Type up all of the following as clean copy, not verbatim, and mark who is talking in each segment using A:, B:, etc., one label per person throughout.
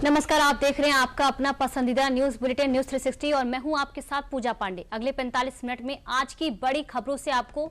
A: नमस्कार, आप देख रहे हैं आपका अपना पसंदीदा न्यूज बुलेटिन न्यूज 360 और मैं हूं आपके साथ पूजा पांडे। अगले 45 मिनट में आज की बड़ी खबरों से आपको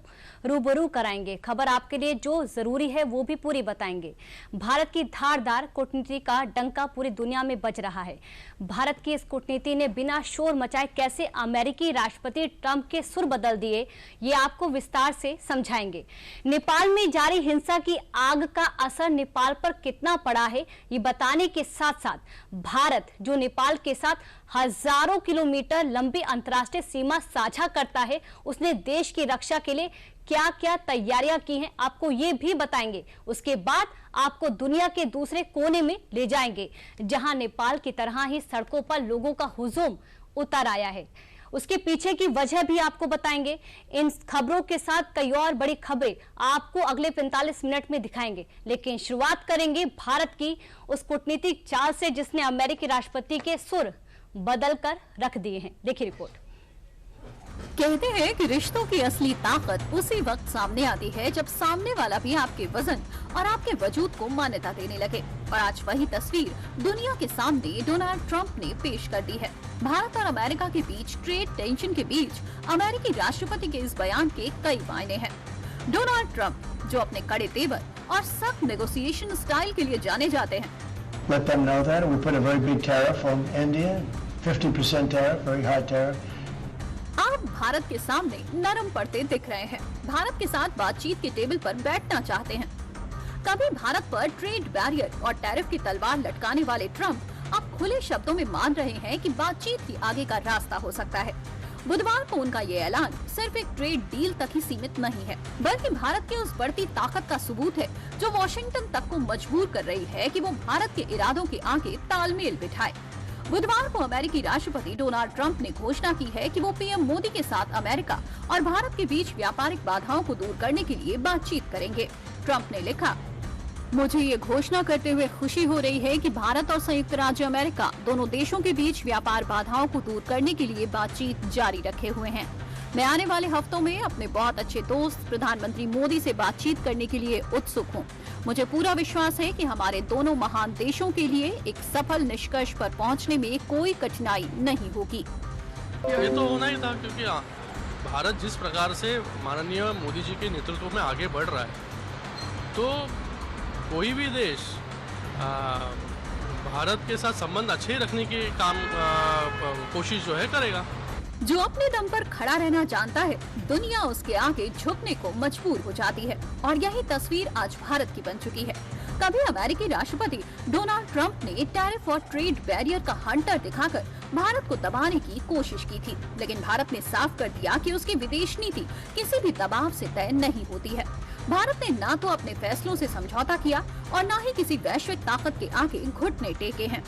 A: रूबरू कराएंगे। खबर आपके लिए जो जरूरी है वो भी पूरी बताएंगे। भारत की धारदार कूटनीति का डंका पूरी दुनिया में बज रहा है। भारत की इस कूटनीति ने बिना शोर मचाए कैसे अमेरिकी राष्ट्रपति ट्रंप के सुर बदल दिए, ये आपको विस्तार से समझाएंगे। नेपाल में जारी हिंसा की आग का असर नेपाल पर कितना पड़ा है, ये बताने के साथ साथ भारत जो नेपाल के साथ हजारों किलोमीटर लंबी अंतर्राष्ट्रीय सीमा साझा करता है, उसने देश की रक्षा के लिए क्या क्या तैयारियां की हैं, आपको ये भी बताएंगे। उसके बाद आपको दुनिया के दूसरे कोने में ले जाएंगे जहां नेपाल की तरह ही सड़कों पर लोगों का हुजूम उतर आया है। उसके पीछे की वजह भी आपको बताएंगे। इन खबरों के साथ कई और बड़ी खबरें आपको अगले 45 मिनट में दिखाएंगे, लेकिन शुरुआत करेंगे भारत की उस कूटनीतिक चाल से जिसने अमेरिकी राष्ट्रपति के सुर बदल कर रख दिए हैं। देखिए रिपोर्ट।
B: कहते हैं कि रिश्तों की असली ताकत उसी वक्त सामने आती है जब सामने वाला भी आपके वजन और आपके वजूद को मान्यता देने लगे। और आज वही तस्वीर दुनिया के सामने डोनाल्ड ट्रंप ने पेश कर दी है। भारत और अमेरिका के बीच ट्रेड टेंशन के बीच अमेरिकी राष्ट्रपति के इस बयान के कई मायने हैं। डोनाल्ड ट्रंप जो अपने कड़े तेवर और सख्त नेगोशिएशन स्टाइल के लिए जाने जाते हैं,
C: Let them know that we put a very big tariff on India, 50% tariff, very high tariff.
B: आप भारत के सामने नरम पड़ते दिख रहे हैं। भारत के साथ बातचीत के टेबल पर बैठना चाहते हैं। कभी भारत पर ट्रेड बैरियर और टैरिफ की तलवार लटकाने वाले ट्रंप अब खुले शब्दों में मान रहे हैं कि बातचीत ही आगे का रास्ता हो सकता है। बुधवार को उनका ये ऐलान सिर्फ एक ट्रेड डील तक ही सीमित नहीं है, बल्कि भारत की उस बढ़ती ताकत का सबूत है जो वॉशिंगटन तक को मजबूर कर रही है कि वो भारत के इरादों के आगे तालमेल बिठाए। बुधवार को अमेरिकी राष्ट्रपति डोनाल्ड ट्रंप ने घोषणा की है कि वो पीएम मोदी के साथ अमेरिका और भारत के बीच व्यापारिक बाधाओं को दूर करने के लिए बातचीत करेंगे। ट्रंप ने लिखा, मुझे ये घोषणा करते हुए खुशी हो रही है कि भारत और संयुक्त राज्य अमेरिका दोनों देशों के बीच व्यापार बाधाओं को दूर करने के लिए बातचीत जारी रखे हुए हैं। मैं आने वाले हफ्तों में अपने बहुत अच्छे दोस्त प्रधानमंत्री मोदी से बातचीत करने के लिए उत्सुक हूँ। मुझे पूरा विश्वास है कि हमारे दोनों महान देशों के लिए एक सफल निष्कर्ष पर पहुँचने में कोई कठिनाई नहीं होगी।
D: ये तो होना ही था, क्योंकि भारत जिस प्रकार से माननीय मोदी जी के नेतृत्व में आगे बढ़ रहा है, तो कोई भी देश भारत के साथ संबंध अच्छे रखने की कोशिश जो है करेगा।
B: जो अपने दम पर खड़ा रहना जानता है, दुनिया उसके आगे झुकने को मजबूर हो जाती है। और यही तस्वीर आज भारत की बन चुकी है। कभी अमेरिकी राष्ट्रपति डोनाल्ड ट्रंप ने टैरिफ और ट्रेड बैरियर का हंटर दिखाकर भारत को दबाने की कोशिश की थी, लेकिन भारत ने साफ कर दिया कि उसकी विदेश नीति किसी भी दबाव से तय नहीं होती है। भारत ने ना तो अपने फैसलों से समझौता किया और ना ही किसी वैश्विक ताकत के आगे घुटने टेके हैं।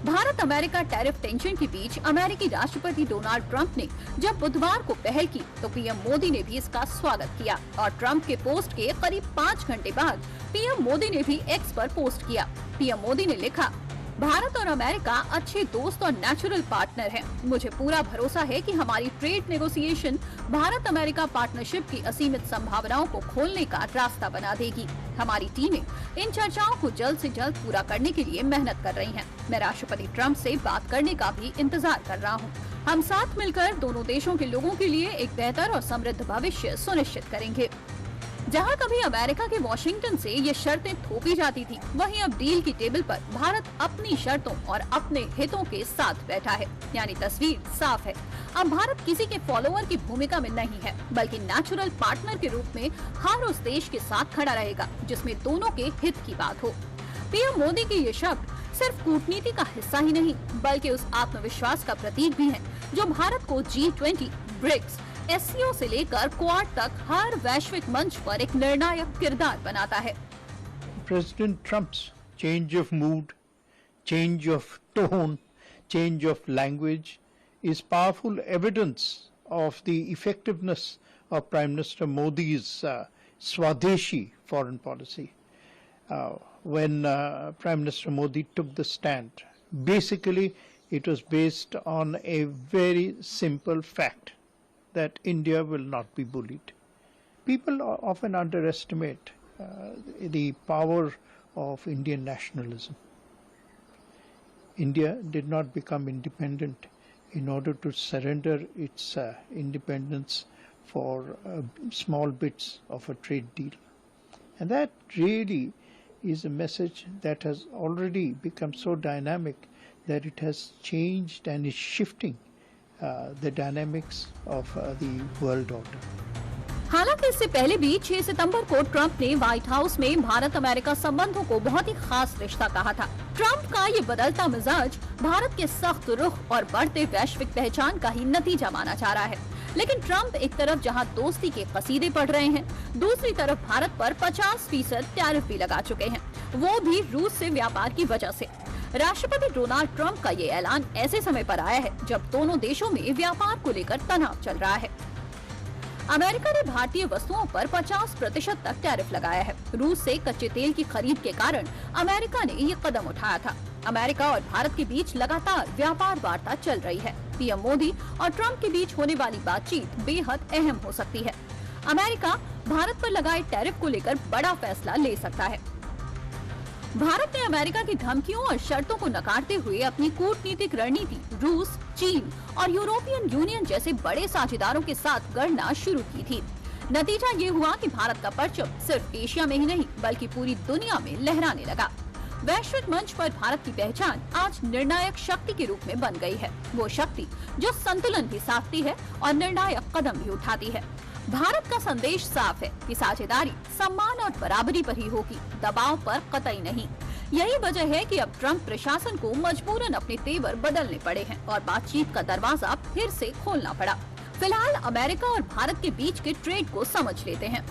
B: भारत अमेरिका टैरिफ टेंशन के बीच अमेरिकी राष्ट्रपति डोनाल्ड ट्रंप ने जब बुधवार को पहल की तो पीएम मोदी ने भी इसका स्वागत किया और ट्रंप के पोस्ट के करीब 5 घंटे बाद पीएम मोदी ने भी एक्स पर पोस्ट किया। पीएम मोदी ने लिखा, भारत और अमेरिका अच्छे दोस्त और नेचुरल पार्टनर हैं। मुझे पूरा भरोसा है कि हमारी trade negotiation Bharat America partnership की असीमित संभावनाओं को खोलने का रास्ता बना देगी। हमारी टीमें इन चर्चाओं को जल्द से जल्द पूरा करने के लिए मेहनत कर रही हैं। मैं राष्ट्रपति ट्रंप से बात करने का भी इंतजार कर रहा हूं। हम साथ मिलकर दोनों देशों के लोगों के लिए एक बेहतर और समृद्ध भविष्य सुनिश्चित करेंगे। जहां कभी अमेरिका के वॉशिंगटन से ये शर्तें थोपी जाती थी, वहीं अब डील की टेबल पर भारत अपनी शर्तों और अपने हितों के साथ बैठा है। यानी तस्वीर साफ है, अब भारत किसी के फॉलोअर की भूमिका में नहीं है, बल्कि नेचुरल पार्टनर के रूप में हर उस देश के साथ खड़ा रहेगा जिसमें दोनों के हित की बात हो। पीएम मोदी के ये शब्द सिर्फ कूटनीति का हिस्सा ही नहीं, बल्कि उस आत्मविश्वास का प्रतीक भी है जो भारत को G20, ब्रिक्स, SCO से लेकर क्वाड तक हर वैश्विक मंच पर एक निर्णायक किरदार बनाता है।
E: President Trump's change of mood, change of tone, change of language is powerful evidence of the effectiveness of Prime Minister Modi's Swadeshi foreign policy. When Prime Minister Modi took the stand, basically it was based on a very simple fact that India will not be bullied. People often underestimate the power of Indian nationalism. India did not become independent in order to surrender its independence for small bits of a trade deal. And that really is a message that has already become so dynamic that it has changed and is shifting the dynamics of the world order.
B: हालांकि इससे पहले भी 6 सितंबर को Trump ने white house में Bharat America संबंधों को बहुत ही खास रिश्ता कहा था। ट्रंप का ये बदलता मिजाज भारत के सख्त रुख और बढ़ते वैश्विक पहचान का ही नतीजा माना जा रहा है। लेकिन ट्रंप एक तरफ जहां दोस्ती के कसीदे पढ़ रहे हैं, दूसरी तरफ भारत पर 50% टैरिफ भी लगा चुके हैं, वो भी रूस से व्यापार की वजह से। राष्ट्रपति डोनाल्ड ट्रंप का ये ऐलान ऐसे समय पर आया है जब दोनों देशों में व्यापार को लेकर तनाव चल रहा है। अमेरिका ने भारतीय वस्तुओं पर 50% तक टैरिफ लगाया है। रूस से कच्चे तेल की खरीद के कारण अमेरिका ने ये कदम उठाया था। अमेरिका और भारत के बीच लगातार व्यापार वार्ता चल रही है। पीएम मोदी और ट्रंप के बीच होने वाली बातचीत बेहद अहम हो सकती है। अमेरिका भारत पर लगाए टैरिफ को लेकर बड़ा फैसला ले सकता है। भारत ने अमेरिका की धमकियों और शर्तों को नकारते हुए अपनी कूटनीतिक रणनीति रूस, चीन और यूरोपियन यूनियन जैसे बड़े साझेदारों के साथ गढ़ना शुरू की थी। नतीजा ये हुआ कि भारत का परचम सिर्फ एशिया में ही नहीं बल्कि पूरी दुनिया में लहराने लगा। वैश्विक मंच पर भारत की पहचान आज निर्णायक शक्ति के रूप में बन गई है। वो शक्ति जो संतुलन भी साधती है और निर्णायक कदम भी उठाती है। भारत का संदेश साफ है कि साझेदारी सम्मान और बराबरी पर ही होगी, दबाव पर कतई नहीं। यही वजह है कि अब ट्रंप प्रशासन को मजबूरन अपने तेवर बदलने पड़े हैं और बातचीत का दरवाजा फिर से खोलना पड़ा। फिलहाल अमेरिका और भारत के बीच के ट्रेड को समझ लेते हैं।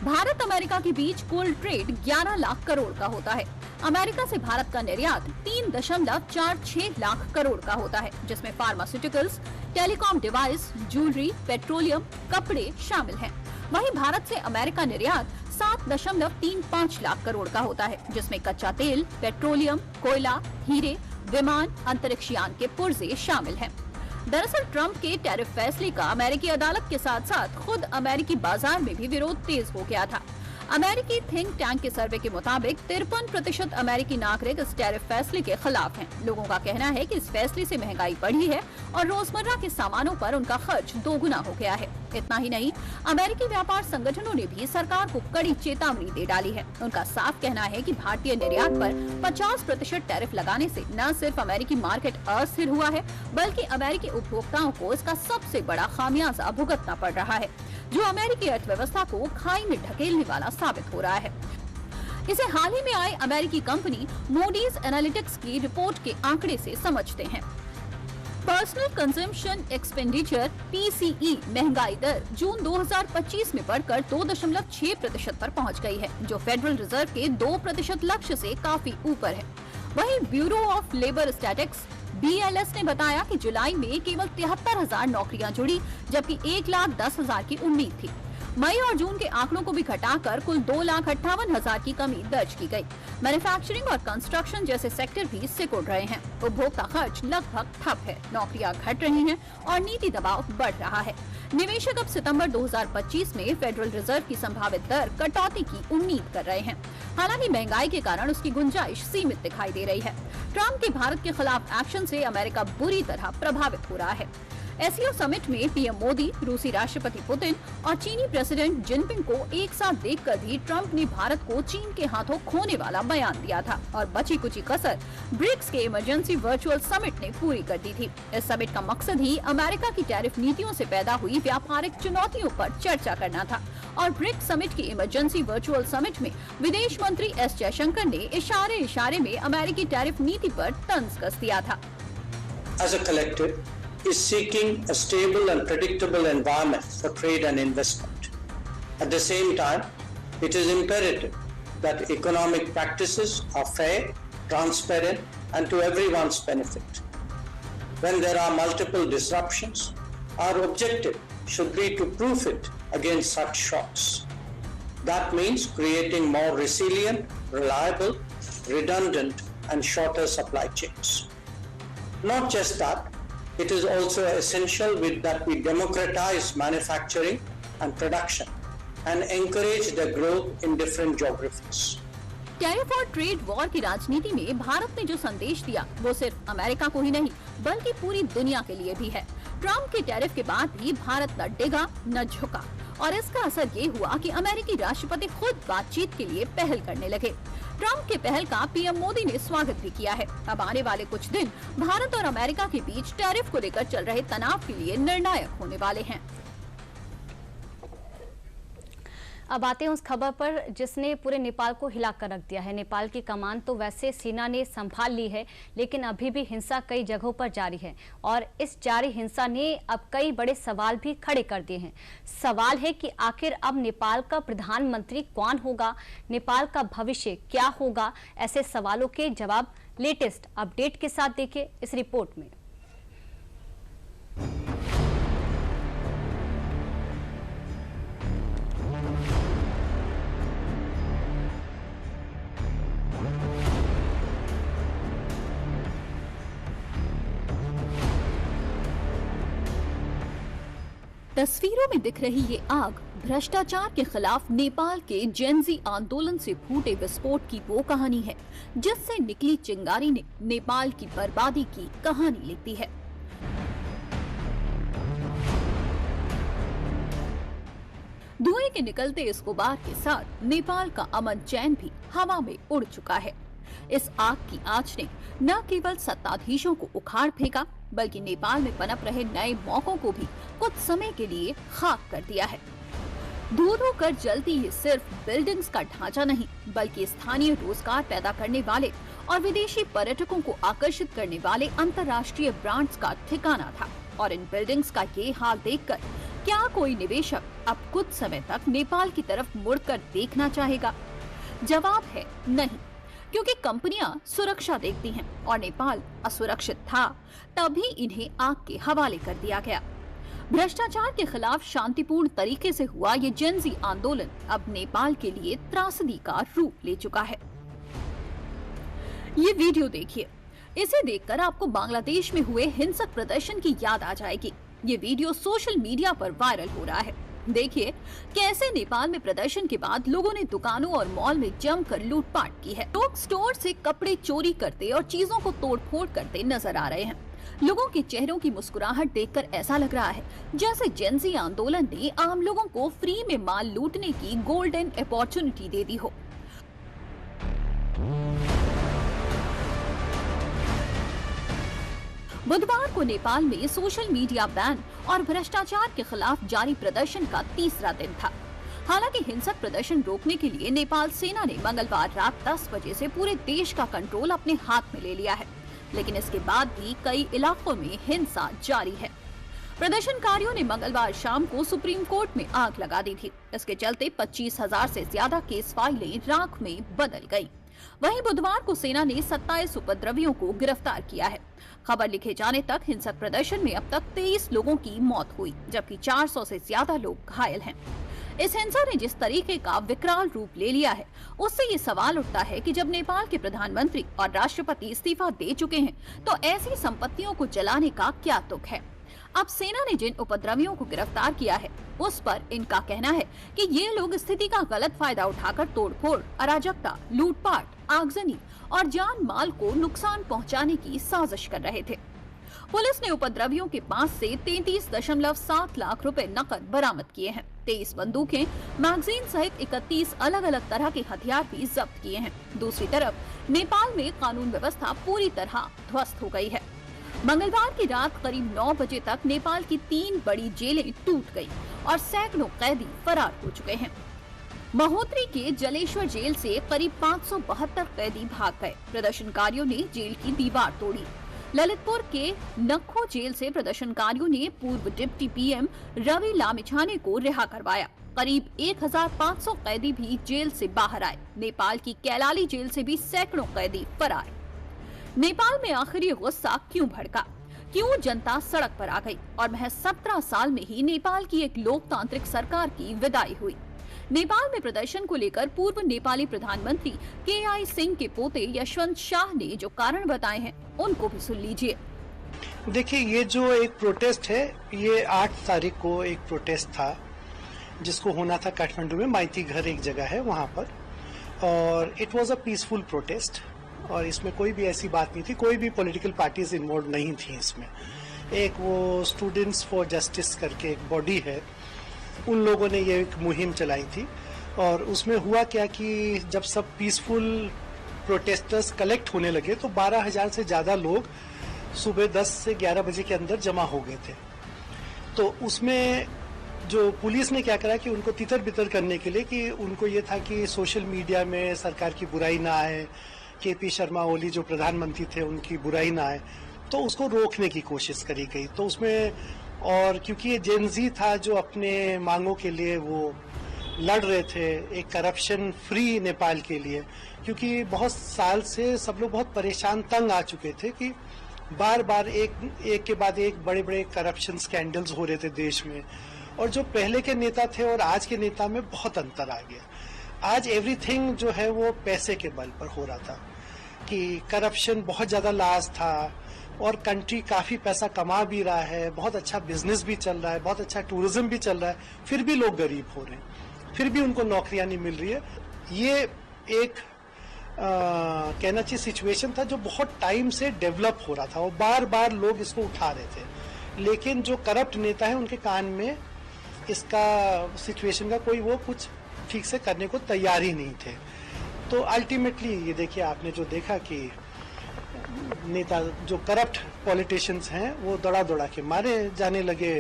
B: भारत अमेरिका के बीच कुल ट्रेड 11 लाख करोड़ का होता है। अमेरिका से भारत का निर्यात 3.46 लाख करोड़ का होता है, जिसमें pharmaceuticals, telecom device, jewellery, petroleum, कपड़े शामिल हैं। वहीं भारत से अमेरिका निर्यात 7.35 लाख करोड़ का होता है, जिसमें कच्चा तेल, पेट्रोलियम, कोयला, हीरे, विमान, अंतरिक्ष यान के पुर्जे शामिल हैं। दरअसल ट्रंप के टैरिफ फैसले का अमेरिकी अदालत के साथ साथ खुद अमेरिकी बाजार में भी विरोध तेज हो गया था। अमेरिकी थिंक टैंक के सर्वे के मुताबिक 53% अमेरिकी नागरिक इस टैरिफ फैसले के खिलाफ हैं। लोगों का कहना है कि इस फैसले से महंगाई बढ़ी है और रोजमर्रा के सामानों पर उनका खर्च दोगुना हो गया है। इतना ही नहीं, अमेरिकी व्यापार संगठनों ने भी सरकार को कड़ी चेतावनी दे डाली है। उनका साफ कहना है कि भारतीय निर्यात पर 50% टैरिफ लगाने से न सिर्फ अमेरिकी मार्केट अस्थिर हुआ है बल्कि अमेरिकी उपभोक्ताओं को इसका सबसे बड़ा खामियाजा भुगतना पड़ रहा है, जो अमेरिकी अर्थव्यवस्था को खाई में ढकेलने वाला साबित हो रहा है। इसे हाल ही में आई अमेरिकी कंपनी मूडीज एनालिटिक्स की रिपोर्ट के आंकड़े से समझते हैं। पर्सनल कंजम्पशन एक्सपेंडिचर (PCE) महंगाई दर जून 2025 में बढ़कर 2.6% पर पहुंच गई है, जो फेडरल रिजर्व के 2% लक्ष्य से काफी ऊपर है। वहीं bureau of labour statistics BLS ने बताया कि जुलाई में केवल 73,000 नौकरियां जुड़ी, जबकि 1,10,000 की उम्मीद थी। मई और जून के आंकड़ों को भी घटाकर कुल 2,58,000 की कमी दर्ज की गई। मैन्युफैक्चरिंग और कंस्ट्रक्शन जैसे सेक्टर भी सिकुड़ रहे हैं। उपभोक्ता खर्च लगभग ठप है, नौकरियां घट रही हैं और नीति दबाव बढ़ रहा है। निवेशक अब सितंबर 2025 में फेडरल रिजर्व की संभावित दर कटौती की उम्मीद कर रहे हैं। हालांकि महंगाई के कारण उसकी गुंजाइश सीमित दिखाई दे रही है। ट्रंप के भारत के खिलाफ एक्शन से अमेरिका बुरी तरह प्रभावित हो रहा है। SCO समिट में पीएम मोदी, रूसी राष्ट्रपति पुतिन और चीनी प्रेसिडेंट जिनपिंग को एक साथ देखकर भी ट्रंप ने भारत को चीन के हाथों खोने वाला बयान दिया था और बची कुची कसर ब्रिक्स के इमरजेंसी वर्चुअल समिट ने पूरी कर दी थी। इस समिट का मकसद ही अमेरिका की टैरिफ नीतियों से पैदा हुई व्यापारिक चुनौतियों पर चर्चा करना था और ब्रिक्स समिट की इमरजेंसी वर्चुअल समिट में विदेश मंत्री S जयशंकर ने इशारे में अमेरिकी टैरिफ नीति पर तंज कस दिया था।
F: As a collective, is seeking a stable and predictable environment for trade and investment. At the same time, it is imperative that economic practices are fair, transparent, and to everyone's benefit. When there are multiple disruptions, our objective should be to proof it against such shocks. That means creating more resilient, reliable, redundant, and shorter supply chains. Not just that, it is also essential that we democratize manufacturing and production and encourage their growth in different geographies.
B: Tariff और trade war की राजनीति में भारत ने जो संदेश दिया वो सिर्फ अमेरिका को ही नहीं बल्कि पूरी दुनिया के लिए भी है। ट्रम्प के टैरिफ के बाद भी भारत न डिगा न झुका और इसका असर ये हुआ कि अमेरिकी राष्ट्रपति खुद बातचीत के लिए पहल करने लगे। ट्रम्प के पहल का पीएम मोदी ने स्वागत भी किया है। अब आने वाले कुछ दिन भारत और अमेरिका के बीच टैरिफ को लेकर चल रहे तनाव के लिए निर्णायक होने वाले हैं।
A: अब आते हैं उस खबर पर जिसने पूरे नेपाल को हिलाकर रख दिया है। नेपाल की कमान तो वैसे सेना ने संभाल ली है, लेकिन अभी भी हिंसा कई जगहों पर जारी है और इस जारी हिंसा ने अब कई बड़े सवाल भी खड़े कर दिए हैं। सवाल है कि आखिर अब नेपाल का प्रधानमंत्री कौन होगा, नेपाल का भविष्य क्या होगा। ऐसे सवालों के जवाब लेटेस्ट अपडेट के साथ देखिए इस रिपोर्ट में।
B: तस्वीरों में दिख रही ये आग भ्रष्टाचार के खिलाफ नेपाल के जेनजी आंदोलन से फूटे विस्फोट की वो कहानी है जिससे निकली चिंगारी ने नेपाल की बर्बादी की कहानी लिखी है। धुएं के निकलते इस गुबार के साथ नेपाल का अमन चैन भी हवा में उड़ चुका है। इस आग की आंच ने न केवल सत्ताधीशों को उखाड़ फेंका बल्कि नेपाल में पनप रहे नए मौकों को भी कुछ समय के लिए खाक कर दिया है। धू-धू कर जलती ये सिर्फ बिल्डिंग्स का ढांचा नहीं बल्कि स्थानीय रोजगार पैदा करने वाले और विदेशी पर्यटकों को आकर्षित करने वाले अंतर्राष्ट्रीय ब्रांड्स का ठिकाना था। और इन बिल्डिंग्स का ये हाल देखकर क्या कोई निवेशक अब कुछ समय तक नेपाल की तरफ मुड़कर देखना चाहेगा? जवाब है नहीं, क्योंकि कंपनियां सुरक्षा देखती हैं और नेपाल असुरक्षित था तभी इन्हें आग के हवाले कर दिया गया। भ्रष्टाचार के खिलाफ शांतिपूर्ण तरीके से हुआ ये जेनजी आंदोलन अब नेपाल के लिए त्रासदी का रूप ले चुका है। ये वीडियो देखिए, इसे देखकर आपको बांग्लादेश में हुए हिंसक प्रदर्शन की याद आ जाएगी। ये वीडियो सोशल मीडिया पर वायरल हो रहा है। देखिए कैसे नेपाल में प्रदर्शन के बाद लोगों ने दुकानों और मॉल में जमकर लूटपाट की है। लोग स्टोर से कपड़े चोरी करते और चीजों को तोड़फोड़ करते नजर आ रहे हैं। लोगों के चेहरों की मुस्कुराहट देखकर ऐसा लग रहा है जैसे जेनजी आंदोलन ने आम लोगों को फ्री में माल लूटने की गोल्डन अपॉर्चुनिटी दे दी हो। बुधवार को नेपाल में सोशल मीडिया बैन और भ्रष्टाचार के खिलाफ जारी प्रदर्शन का तीसरा दिन था। हालांकि हिंसक प्रदर्शन रोकने के लिए नेपाल सेना ने मंगलवार रात 10 बजे से पूरे देश का कंट्रोल अपने हाथ में ले लिया है, लेकिन इसके बाद भी कई इलाकों में हिंसा जारी है। प्रदर्शनकारियों ने मंगलवार शाम को सुप्रीम कोर्ट में आग लगा दी थी। इसके चलते 25,000 से ज्यादा केस फाइलें राख में बदल गयी। वहीं बुधवार को सेना ने 27 उपद्रवियों को गिरफ्तार किया है। खबर लिखे जाने तक हिंसक प्रदर्शन में अब तक 23 लोगों की मौत हुई, जबकि 400 से ज्यादा लोग घायल हैं। इस हिंसा ने जिस तरीके का विकराल रूप ले लिया है, उससे ये सवाल उठता है कि जब नेपाल के प्रधानमंत्री और राष्ट्रपति इस्तीफा दे चुके हैं, तो ऐसी संपत्तियों को जलाने का क्या तुक है? अब सेना ने जिन उपद्रवियों को गिरफ्तार किया है, उस पर इनका कहना है कि ये लोग स्थिति का गलत फायदा उठाकर तोड़फोड़, अराजकता, लूटपाट, आगजनी और जान माल को नुकसान पहुंचाने की साजिश कर रहे थे। पुलिस ने उपद्रवियों के पास से 33.7 लाख रुपए नकद बरामद किए हैं। 23 बंदूकें, मैगजीन सहित 31 अलग अलग तरह के हथियार भी जब्त किए हैं। दूसरी तरफ नेपाल में कानून व्यवस्था पूरी तरह ध्वस्त हो गई है। मंगलवार की रात करीब 9 बजे तक नेपाल की 3 बड़ी जेलें टूट गईं और सैकड़ों कैदी फरार हो चुके हैं। महोत्तरी के जलेश्वर जेल से करीब 572 कैदी भाग गए। प्रदर्शनकारियों ने जेल की दीवार तोड़ी। ललितपुर के नखो जेल से प्रदर्शनकारियों ने पूर्व डिप्टी पीएम रवि लामिछाने को रिहा करवाया। करीब 1500 कैदी भी जेल से बाहर आए। नेपाल की कैलाली जेल से भी सैकड़ों कैदी फरार। नेपाल में आखिर ये गुस्सा क्यों भड़का? क्यों जनता सड़क पर आ गई और महज 17 साल में ही नेपाल की एक लोकतांत्रिक सरकार की विदाई हुई? नेपाल में प्रदर्शन को लेकर पूर्व नेपाली प्रधानमंत्री के.आई. सिंह के पोते यशवंत शाह ने जो कारण बताए हैं, उनको भी सुन लीजिए।
G: देखिए, ये जो एक प्रोटेस्ट है, ये 8 तारीख को एक प्रोटेस्ट था जिसको होना था काठमांडू में। माइती घर एक जगह है वहाँ पर, और it was a peaceful protest और इसमें कोई भी ऐसी बात नहीं थी, कोई भी पॉलिटिकल पार्टीज इन्वॉल्व नहीं थी इसमें। एक वो स्टूडेंट्स फॉर जस्टिस करके एक बॉडी है, उन लोगों ने ये एक मुहिम चलाई थी और उसमें हुआ क्या कि जब सब पीसफुल प्रोटेस्टर्स कलेक्ट होने लगे तो 12,000 से ज़्यादा लोग सुबह 10 से 11 बजे के अंदर जमा हो गए थे। तो उसमें जो पुलिस ने क्या करा कि उनको तितर बितर करने के लिए कि उनको ये था कि सोशल मीडिया में सरकार की बुराई ना आए, केपी शर्मा ओली जो प्रधानमंत्री थे उनकी बुराई ना आए, तो उसको रोकने की कोशिश करी गई। तो उसमें और क्योंकि ये जेनजी था जो अपने मांगों के लिए वो लड़ रहे थे, एक करप्शन फ्री नेपाल के लिए, क्योंकि बहुत साल से सब लोग बहुत परेशान तंग आ चुके थे कि बार बार एक के बाद एक बड़े बड़े करप्शन स्कैंडल्स हो रहे थे देश में, और जो पहले के नेता थे और आज के नेता में बहुत अंतर आ गया। आज एवरीथिंग जो है वो पैसे के बल पर हो रहा था कि करप्शन बहुत ज्यादा लाज था और कंट्री काफी पैसा कमा भी रहा है, बहुत अच्छा बिजनेस भी चल रहा है, बहुत अच्छा टूरिज्म भी चल रहा है, फिर भी लोग गरीब हो रहे हैं, फिर भी उनको नौकरियां नहीं मिल रही है। ये एक कहना चाहिए सिचुएशन था जो बहुत टाइम से डेवलप हो रहा था और बार बार लोग इसको उठा रहे थे, लेकिन जो करप्ट नेता है उनके कान में इसका सिचुएशन का कोई वो कुछ ठीक से करने को तैयार ही नहीं थे। तो अल्टीमेटली ये देखिए आपने जो देखा कि नेता जो करप्ट पॉलिटिशियंस हैं वो दौड़ा दौड़ा के मारे जाने लगे,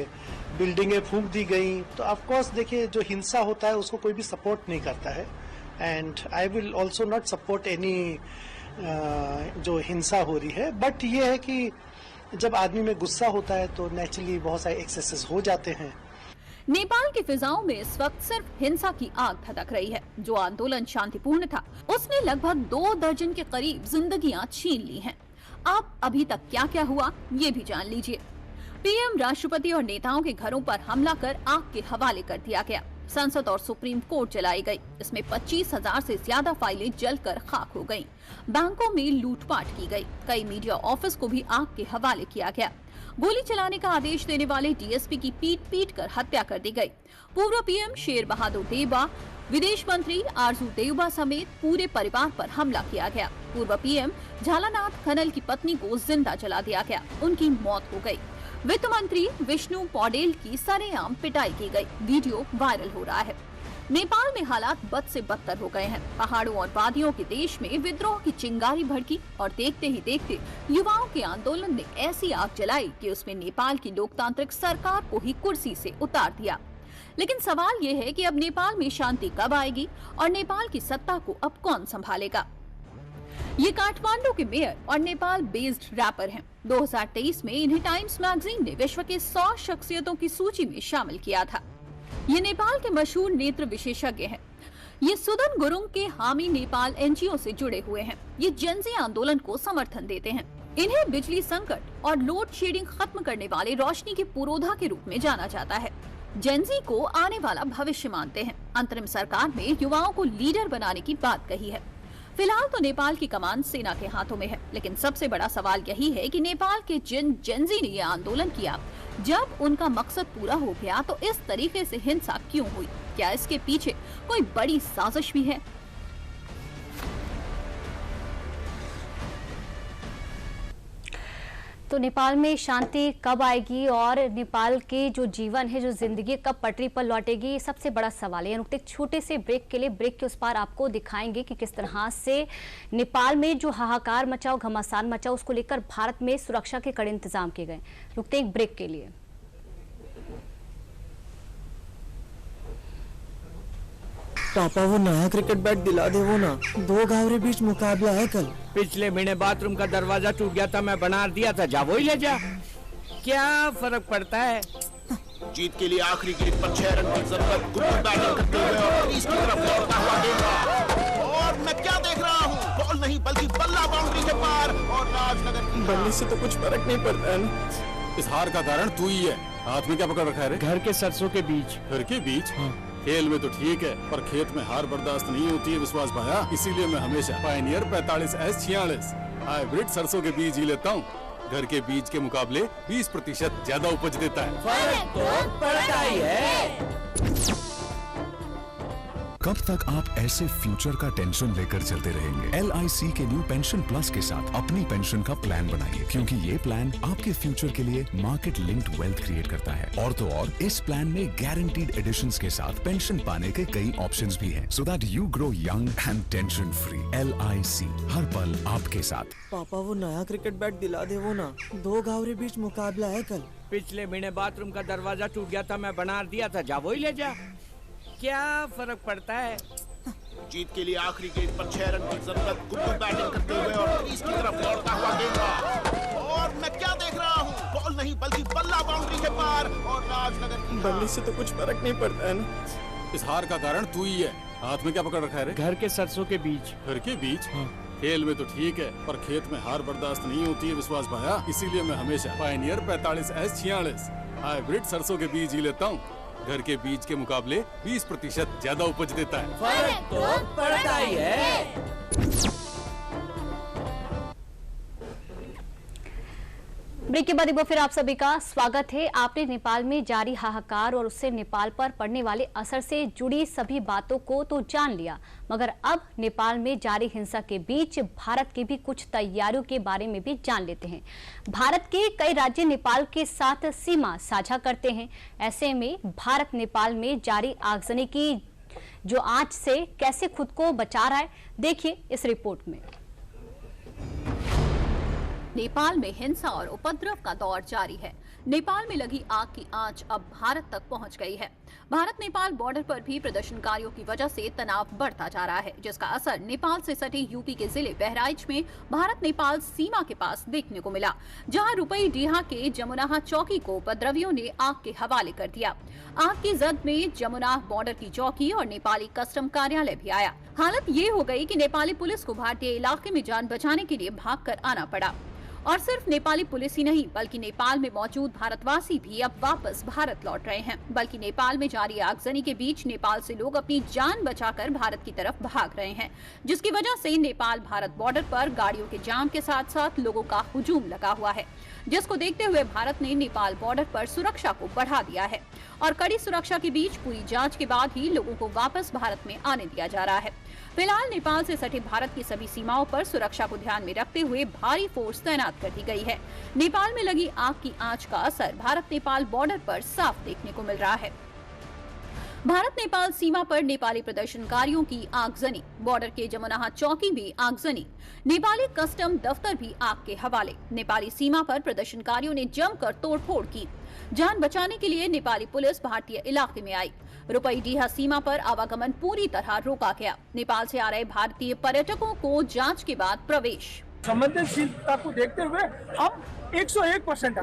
G: बिल्डिंगें फूंक दी गई। तो ऑफ कोर्स देखिए जो हिंसा होता है उसको कोई भी सपोर्ट नहीं करता है, and I will also not support any जो हिंसा हो रही है। बट ये है कि जब आदमी में गुस्सा होता है तो नेचुरली बहुत सारे एक्सेसेस हो जाते हैं।
B: नेपाल की फिजाओं में इस वक्त सिर्फ हिंसा की आग धधक रही है। जो आंदोलन शांतिपूर्ण था उसने लगभग 2 दर्जन के करीब जिंदगियां छीन ली हैं। अब अभी तक क्या क्या हुआ ये भी जान लीजिए। पीएम, राष्ट्रपति और नेताओं के घरों पर हमला कर आग के हवाले कर दिया गया। संसद और सुप्रीम कोर्ट जलाई गई। इसमें 25,000 से ज्यादा फाइलें जलकर खाक हो गईं। बैंकों में लूटपाट की गई। कई मीडिया ऑफिस को भी आग के हवाले किया गया। गोली चलाने का आदेश देने वाले डीएसपी की पीट कर हत्या कर दी गई। पूर्व पीएम शेर बहादुर देउबा, विदेश मंत्री आरजू देउबा समेत पूरे परिवार पर हमला किया गया। पूर्व पीएम झालानाथ खनल की पत्नी को जिंदा जला दिया गया, उनकी मौत हो गई। वित्त मंत्री विष्णु पौडेल की सरेआम पिटाई की गई। वीडियो वायरल हो रहा है। नेपाल में हालात बद से बदतर हो गए हैं। पहाड़ों और वादियों के देश में विद्रोह की चिंगारी भड़की और देखते ही देखते युवाओं के आंदोलन ने ऐसी आग जलाई कि उसमें नेपाल की लोकतांत्रिक सरकार को ही कुर्सी से उतार दिया। लेकिन सवाल ये है कि अब नेपाल में शांति कब आएगी और नेपाल की सत्ता को अब कौन संभालेगा। ये काठमांडू के मेयर और नेपाल बेस्ड रैपर हैं। 2023 में इन्हें टाइम्स मैगजीन ने विश्व के 100 शख्सियतों की सूची में शामिल किया था। ये नेपाल के मशहूर नेत्र विशेषज्ञ हैं। ये सुदन गुरुंग के हामी नेपाल एनजीओ से जुड़े हुए हैं। ये जेनजी आंदोलन को समर्थन देते हैं। इन्हें बिजली संकट और लोड शेडिंग खत्म करने वाले रोशनी के पुरोधा के रूप में जाना जाता है। जेनजी को आने वाला भविष्य मानते हैं। अंतरिम सरकार में युवाओं को लीडर बनाने की बात कही है। फिलहाल तो नेपाल की कमान सेना के हाथों में है, लेकिन सबसे बड़ा सवाल यही है कि नेपाल के जिन जेनजी ने यह आंदोलन किया, जब उनका मकसद पूरा हो गया तो इस तरीके से हिंसा क्यों हुई? क्या इसके पीछे कोई बड़ी साजिश भी है?
A: तो नेपाल में शांति कब आएगी और नेपाल के जो जीवन है, जो जिंदगी कब पटरी पर लौटेगी, सबसे बड़ा सवाल है। रुकते एक छोटे से ब्रेक के लिए, ब्रेक के उस पार आपको दिखाएंगे कि किस तरह से नेपाल में जो हाहाकार मचा, घमासान मचा, उसको लेकर भारत में सुरक्षा के कड़े इंतजाम किए गए। रुकते एक ब्रेक के लिए।
H: पापा वो नया क्रिकेट बैट दिला दे, वो ना 2 घावरे बीच मुकाबला है कल।
I: पिछले महीने बाथरूम का दरवाजा टूट गया था, मैं बना दिया था, जा वही ले जा, क्या फर्क पड़ता है।
J: जीत के लिए आखिरी गेंद पर 6 रन की जरूरत। गुरुंग बैटिंग करते हुए और क्रीज की तरफ लौटता हुआ गेंद, और मैं क्या देख रहा हूँ, बॉल नहीं बल्कि बल्ला बाउंड्री के पार, और राजनगर की
H: बल्ले से तो कुछ फर्क नहीं पड़ता है ना।
K: इस हार का कारण तू ही है। हाथ में क्या पकड़ रखा है रे?
I: घर के सरसों के बीज।
K: घर के बीज? हाँ। खेल में तो ठीक है, पर खेत में हार बर्दाश्त नहीं होती है विश्वास भाया। इसीलिए मैं हमेशा पायनियर 45S46 हाइब्रिड सरसों के बीज ही लेता हूँ। घर के बीज के मुकाबले 20% ज्यादा उपज देता है।
I: फर्क तो पड़ता ही है।
L: कब तक आप ऐसे फ्यूचर का टेंशन लेकर चलते रहेंगे? LIC के न्यू पेंशन प्लस के साथ अपनी पेंशन का प्लान बनाइए, क्योंकि ये प्लान आपके फ्यूचर के लिए मार्केट लिंक्ड वेल्थ क्रिएट करता है। और तो और इस प्लान में गारंटीड एडिशंस के साथ पेंशन पाने के कई ऑप्शंस भी हैं, so that you grow young and tension free. LIC, हर पल आपके साथ।
H: पापा वो नया क्रिकेट बैट दिला दे वो ना, 2 गांव बीच मुकाबला है कल।
I: पिछले महीने बाथरूम का दरवाजा टूट गया था, मैं बना दिया था, जा वही ले जा। क्या फर्क पड़ता है?
J: जीत के लिए आखिरी गेंद पर 6 रन की जरूरत। गुड्डू बैटिंग करते हुए और क्रीज की तरफ दौड़ता हुआ गेंद, और मैं क्या देख रहा हूँ, बॉल नहीं बल्कि बल्ला बाउंड्री के पार, और राजनगर की
H: बल्ले से तो कुछ फर्क नहीं पड़ता है ना।
K: इस हार का कारण तू ही है। हाथ में क्या पकड़ रखा है रे?
I: घर के सरसों के बीज।
K: घर के बीज? खेल में तो ठीक है, पर खेत में हार बर्दाश्त नहीं होती है विश्वास भाया। इसीलिए मैं हमेशा पायनियर 45S46 हाइब्रिड सरसों के बीज ही लेता हूँ। घर के बीज के मुकाबले 20% ज्यादा उपज देता है।
I: फर्क तो पड़ता ही है।
A: ब्रेक के बाद एक बार फिर आप सभी का स्वागत है। आपने नेपाल में जारी हाहाकार और उससे नेपाल पर पड़ने वाले असर से जुड़ी सभी बातों को तो जान लिया, मगर अब नेपाल में जारी हिंसा के बीच भारत की भी कुछ तैयारियों के बारे में भी जान लेते हैं। भारत के कई राज्य नेपाल के साथ सीमा साझा करते हैं। ऐसे में भारत नेपाल में जारी आगजनी की जो आंच से कैसे खुद को बचा रहा है, देखिए इस रिपोर्ट में।
B: नेपाल में हिंसा और उपद्रव का दौर जारी है। नेपाल में लगी आग की आंच अब भारत तक पहुंच गई है। भारत नेपाल बॉर्डर पर भी प्रदर्शनकारियों की वजह से तनाव बढ़ता जा रहा है, जिसका असर नेपाल से सटे यूपी के जिले बहराइच में भारत नेपाल सीमा के पास देखने को मिला, जहां रुपईडीहा के जमुनाहा चौकी को उपद्रवियों ने आग के हवाले कर दिया। आग की जद में जमुनाह बॉर्डर की चौकी और नेपाली कस्टम कार्यालय भी आया। हालत ये हो गई कि नेपाली पुलिस को भारतीय इलाके में जान बचाने के लिए भागकर आना पड़ा। और सिर्फ नेपाली पुलिस ही नहीं, बल्कि नेपाल में मौजूद भारतवासी भी अब वापस भारत लौट रहे हैं। बल्कि नेपाल में जारी आगजनी के बीच नेपाल से लोग अपनी जान बचाकर भारत की तरफ भाग रहे हैं, जिसकी वजह से नेपाल भारत बॉर्डर पर गाड़ियों के जाम के साथ साथ लोगों का हुजूम लगा हुआ है, जिसको देखते हुए भारत ने नेपाल बॉर्डर पर सुरक्षा को बढ़ा दिया है। और कड़ी सुरक्षा के बीच पूरी जांच के बाद ही लोगों को वापस भारत में आने दिया जा रहा है। फिलहाल नेपाल से सटे भारत की सभी सीमाओं पर सुरक्षा को ध्यान में रखते हुए भारी फोर्स तैनात कर दी गई है। नेपाल में लगी आग की आंच का असर भारत नेपाल बॉर्डर पर साफ देखने को मिल रहा है। भारत नेपाल सीमा पर नेपाली प्रदर्शनकारियों की आगजनी, बॉर्डर के जमुनाहा चौकी भी आगजनी, नेपाली कस्टम दफ्तर भी आग के हवाले। नेपाली सीमा पर प्रदर्शनकारियों ने जमकर तोड़फोड़ की। जान बचाने के लिए नेपाली पुलिस भारतीय इलाके में आई। रुपईडीहा सीमा पर आवागमन पूरी तरह रोका गया। नेपाल से आ रहे भारतीय पर्यटकों को जांच के बाद प्रवेश।
M: संवेदनशीलता को देखते हुए हम 101%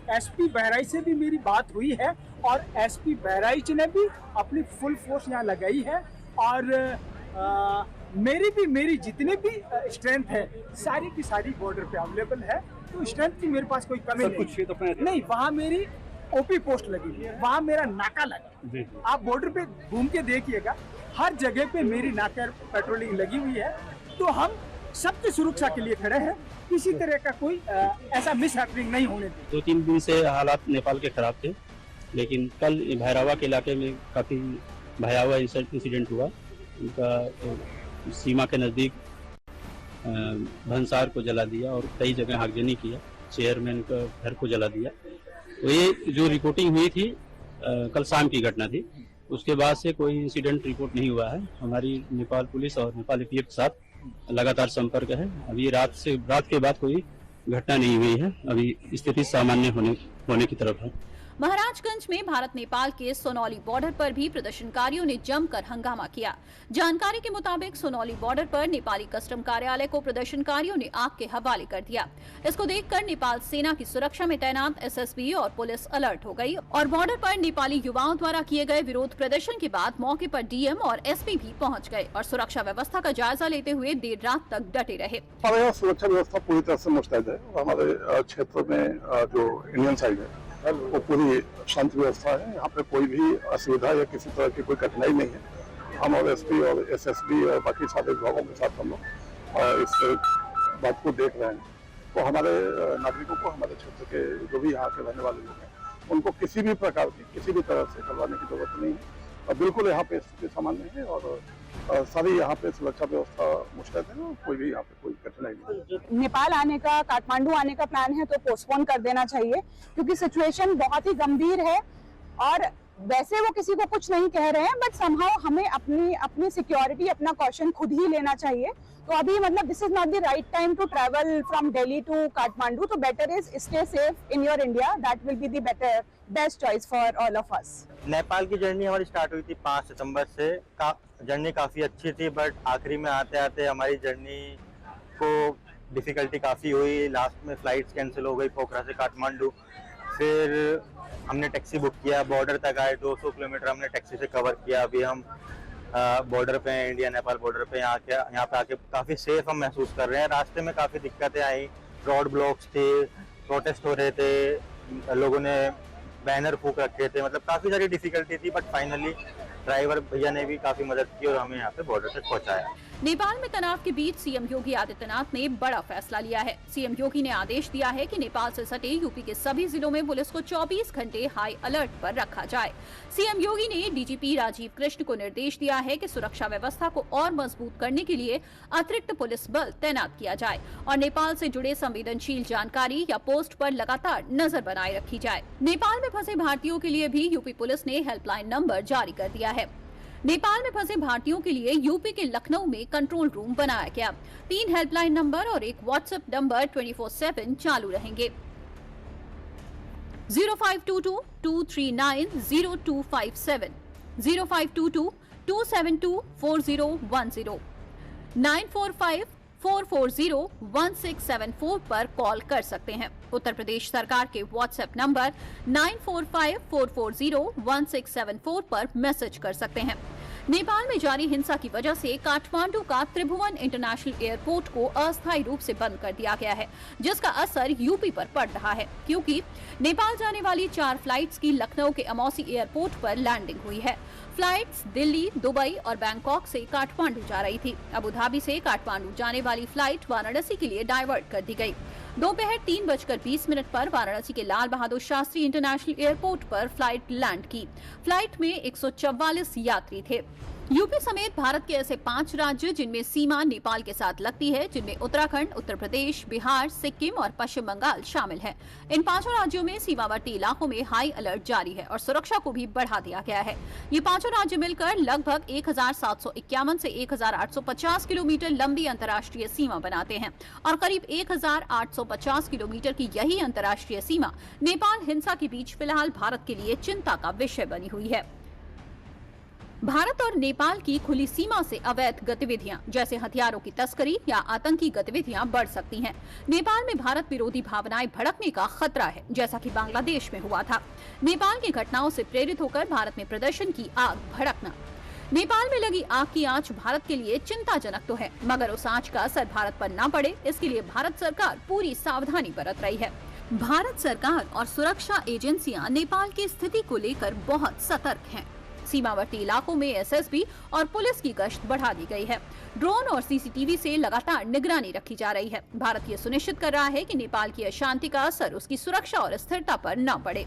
M: एसपी बहराइच से भी मेरी बात हुई है और एसपी बहराइच ने भी अपनी फुल फोर्स यहाँ लगाई है और मेरी जितनी भी स्ट्रेंथ है सारी की सारी बॉर्डर पे अवेलेबल है। तो स्ट्रेंथ की मेरे पास कोई कमी नहीं। वहाँ मेरी ओपी पोस्ट लगी है, वहाँ मेरा नाका लगा। आप बॉर्डर पे घूम के देखिएगा, हर जगह पे मेरी नाका पेट्रोलिंग लगी हुई है। तो हम सबकी सुरक्षा के लिए खड़े हैं, किसी तरह का कोई ऐसा मिस हैपनिंग नहीं होने दें।
N: 2-3 दिन से हालात नेपाल के खराब थे, लेकिन कल भैरवा के इलाके में काफ़ी भयावह इंसिडेंट हुआ। उनका सीमा के नज़दीक भंसार को जला दिया और कई जगह आगजनी किया, चेयरमैन का घर को जला दिया। तो ये जो रिपोर्टिंग हुई थी कल शाम की घटना थी। उसके बाद से कोई इंसिडेंट रिपोर्ट नहीं हुआ है। हमारी नेपाल पुलिस और नेपाल एपीएफ के साथ लगातार संपर्क है। अभी रात के बाद कोई घटना नहीं हुई है। अभी स्थिति सामान्य होने की तरफ है।
B: महाराजगंज में भारत नेपाल के सोनौली बॉर्डर पर भी प्रदर्शनकारियों ने जमकर हंगामा किया। जानकारी के मुताबिक सोनौली बॉर्डर पर नेपाली कस्टम कार्यालय को प्रदर्शनकारियों ने आग के हवाले कर दिया। इसको देखकर नेपाल सेना की सुरक्षा में तैनात एसएसबी और पुलिस अलर्ट हो गई और बॉर्डर पर नेपाली युवाओं द्वारा किए गए विरोध प्रदर्शन के बाद मौके पर डीएम और एसपी भी पहुँच गए और सुरक्षा व्यवस्था का जायजा लेते हुए देर रात तक डटे रहे।
O: सुरक्षा व्यवस्था पूरी तरह से मुस्तैद है। हमारे क्षेत्र में जो इंडियन साइड है वो पूरी शांति व्यवस्था है। यहाँ पे कोई भी असुविधा या किसी तरह की कोई कठिनाई नहीं है। हम और एसपी और एसएसबी और बाकी सारे विभागों के साथ हम लोग इस बात को देख रहे हैं। तो हमारे नागरिकों को, हमारे क्षेत्र के जो भी यहाँ के रहने वाले लोग हैं, उनको किसी भी प्रकार की किसी भी तरह से घबराने की जरूरत नहीं है। बिल्कुल यहाँ पे स्थिति सामान्य है और सारी यहाँ पे सुरक्षा व्यवस्था मुस्तैद है और कोई भी यहाँ पे कोई कठिनाई नहीं।
P: नेपाल आने का, काठमांडू आने का प्लान है तो पोस्टपोन कर देना चाहिए, क्योंकि सिचुएशन बहुत ही गंभीर है और वैसे वो किसी को कुछ नहीं कह रहे हैं, बट समहाउ हमें अपनी सिक्योरिटी, अपना कॉशन खुद ही लेना चाहिए। तो अभी मतलब this is not the right time to travel from Delhi to Kathmandu, तो better is stay safe in your India, that will be the best choice for all of us.
Q: Nepal की जर्नी हमारी स्टार्ट हुई थी 5 सितंबर से। जर्नी काफ़ी अच्छी थी, बट आखिरी में आते आते हमारी जर्नी को डिफ़िकल्टी काफ़ी हुई। लास्ट में फ़्लाइट्स कैंसिल हो गई पोखरा से काठमांडू। फिर हमने टैक्सी बुक किया, बॉर्डर तक आए, 200 किलोमीटर हमने टैक्सी से कवर किया। अभी हम बॉर्डर पे हैं, इंडिया नेपाल बॉर्डर पे। यहाँ पे आके काफ़ी सेफ हम महसूस कर रहे हैं। रास्ते में काफ़ी दिक्कतें आई, रोड ब्लॉक्स थे, प्रोटेस्ट हो रहे थे, लोगों ने बैनर फूक रखे थे, मतलब काफ़ी सारी डिफिकल्टी थी, बट फाइनली ड्राइवर भैया ने भी काफ़ी मदद की और हमें यहाँ पे बॉर्डर तक पहुँचाया।
B: नेपाल में तनाव के बीच सीएम योगी आदित्यनाथ ने बड़ा फैसला लिया है। सीएम योगी ने आदेश दिया है कि नेपाल से सटे यूपी के सभी जिलों में पुलिस को 24 घंटे हाई अलर्ट पर रखा जाए। सीएम योगी ने डीजीपी राजीव कृष्ण को निर्देश दिया है कि सुरक्षा व्यवस्था को और मजबूत करने के लिए अतिरिक्त पुलिस बल तैनात किया जाए और नेपाल से जुड़े संवेदनशील जानकारी या पोस्ट पर लगातार नजर बनाए रखी जाए। नेपाल में फंसे भारतीयों के लिए भी यूपी पुलिस ने हेल्पलाइन नंबर जारी कर दिया है। नेपाल में फंसे भारतीयों के लिए यूपी के लखनऊ में कंट्रोल रूम बनाया गया। 3 हेल्पलाइन नंबर और एक व्हाट्सएप नंबर 24/7 चालू रहेंगे। 0522-239-0257, 0522-272-4010, 945-440-1674 पर कॉल कर सकते हैं। उत्तर प्रदेश सरकार के व्हाट्सएप नंबर 945-440-1674 पर मैसेज कर सकते हैं। नेपाल में जारी हिंसा की वजह से काठमांडू का त्रिभुवन इंटरनेशनल एयरपोर्ट को अस्थायी रूप से बंद कर दिया गया है, जिसका असर यूपी पर पड़ रहा है, क्योंकि नेपाल जाने वाली 4 फ्लाइट्स की लखनऊ के अमौसी एयरपोर्ट पर लैंडिंग हुई है। फ्लाइट्स दिल्ली, दुबई और बैंकॉक से काठमांडू जा रही थी। अबू धाबी से काठमांडू जाने वाली फ्लाइट वाराणसी के लिए डाइवर्ट कर दी गई। दोपहर 3:20 पर वाराणसी के लाल बहादुर शास्त्री इंटरनेशनल एयरपोर्ट पर फ्लाइट लैंड की। फ्लाइट में 144 यात्री थे। यूपी समेत भारत के ऐसे 5 राज्य जिनमें सीमा नेपाल के साथ लगती है, जिनमें उत्तराखंड, उत्तर प्रदेश, बिहार, सिक्किम और पश्चिम बंगाल शामिल हैं। इन 5 राज्यों में सीमावर्ती इलाकों में हाई अलर्ट जारी है और सुरक्षा को भी बढ़ा दिया गया है। ये 5 राज्य मिलकर लगभग 1751 से 1850 किलोमीटर लंबी अंतर्राष्ट्रीय सीमा बनाते हैं और करीब 1850 किलोमीटर की यही अंतर्राष्ट्रीय सीमा नेपाल हिंसा के बीच फिलहाल भारत के लिए चिंता का विषय बनी हुई है। भारत और नेपाल की खुली सीमा से अवैध गतिविधियां जैसे हथियारों की तस्करी या आतंकी गतिविधियां बढ़ सकती हैं। नेपाल में भारत विरोधी भावनाएं भड़कने का खतरा है, जैसा कि बांग्लादेश में हुआ था। नेपाल की घटनाओं से प्रेरित होकर भारत में प्रदर्शन की आग भड़कना। नेपाल में लगी आग की आंच भारत के लिए चिंताजनक तो है, मगर उस आंच का असर भारत पर न पड़े, इसके लिए भारत सरकार पूरी सावधानी बरत रही है। भारत सरकार और सुरक्षा एजेंसियां नेपाल की स्थिति को लेकर बहुत सतर्क हैं। सीमावर्ती इलाकों में एसएसबी और पुलिस की गश्त बढ़ा दी गई है। ड्रोन और सीसीटीवी से लगातार निगरानी रखी जा रही है। भारत ये सुनिश्चित कर रहा है कि नेपाल की अशांति का असर उसकी सुरक्षा और स्थिरता पर न पड़े।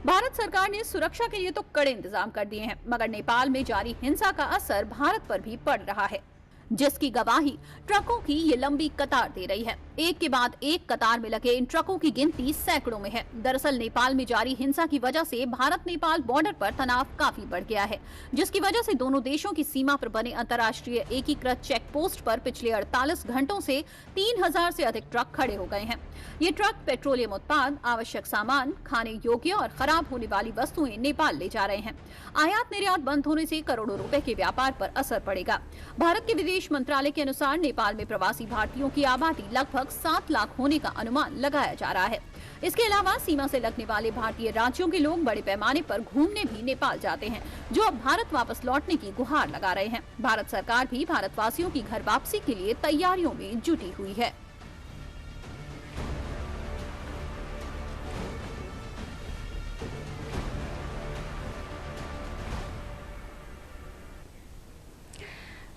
B: भारत सरकार ने सुरक्षा के लिए तो कड़े इंतजाम कर दिए हैं, मगर नेपाल में जारी हिंसा का असर भारत पर भी पड़ रहा है, जिसकी गवाही ट्रकों की ये लंबी कतार दे रही है। एक के बाद एक कतार में लगे इन ट्रकों की गिनती सैकड़ों में है। दरअसल नेपाल में जारी हिंसा की वजह से भारत नेपाल बॉर्डर पर तनाव काफी बढ़ गया है, जिसकी वजह से दोनों देशों की सीमा पर बने अंतर्राष्ट्रीय एकीकृत चेक पोस्ट पर पिछले 48 घंटों से 3000 से अधिक ट्रक खड़े हो गए हैं। ये ट्रक पेट्रोलियम उत्पाद, आवश्यक सामान, खाने योग्य और खराब होने वाली वस्तुएं नेपाल ले जा रहे हैं। आयात निर्यात बंद होने से करोड़ों रुपए के व्यापार पर असर पड़ेगा। भारत के विदेश मंत्रालय के अनुसार नेपाल में प्रवासी भारतीयों की आबादी लगभग 7 लाख होने का अनुमान लगाया जा रहा है। इसके अलावा सीमा से लगने वाले भारतीय राज्यों के लोग बड़े पैमाने पर घूमने भी नेपाल जाते हैं, जो अब भारत वापस लौटने की गुहार लगा रहे हैं। भारत सरकार भी भारतवासियों की घर वापसी के लिए तैयारियों में जुटी हुई है।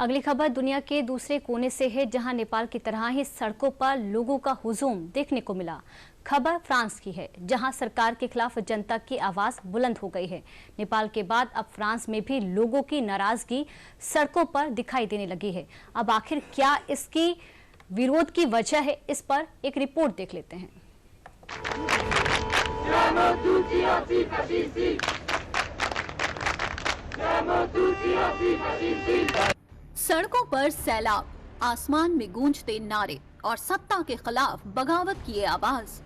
A: अगली खबर दुनिया के दूसरे कोने से है, जहां नेपाल की तरह ही सड़कों पर लोगों का हुजूम देखने को मिला। खबर फ्रांस की है, जहां सरकार के खिलाफ जनता की आवाज बुलंद हो गई है। नेपाल के बाद अब फ्रांस में भी लोगों की नाराजगी सड़कों पर दिखाई देने लगी है। अब आखिर क्या इसकी विरोध की वजह है, इस पर एक रिपोर्ट देख लेते हैं।
B: सड़कों पर सैलाब, आसमान में गूंजते नारे और सत्ता के खिलाफ बगावत की ये आवाज।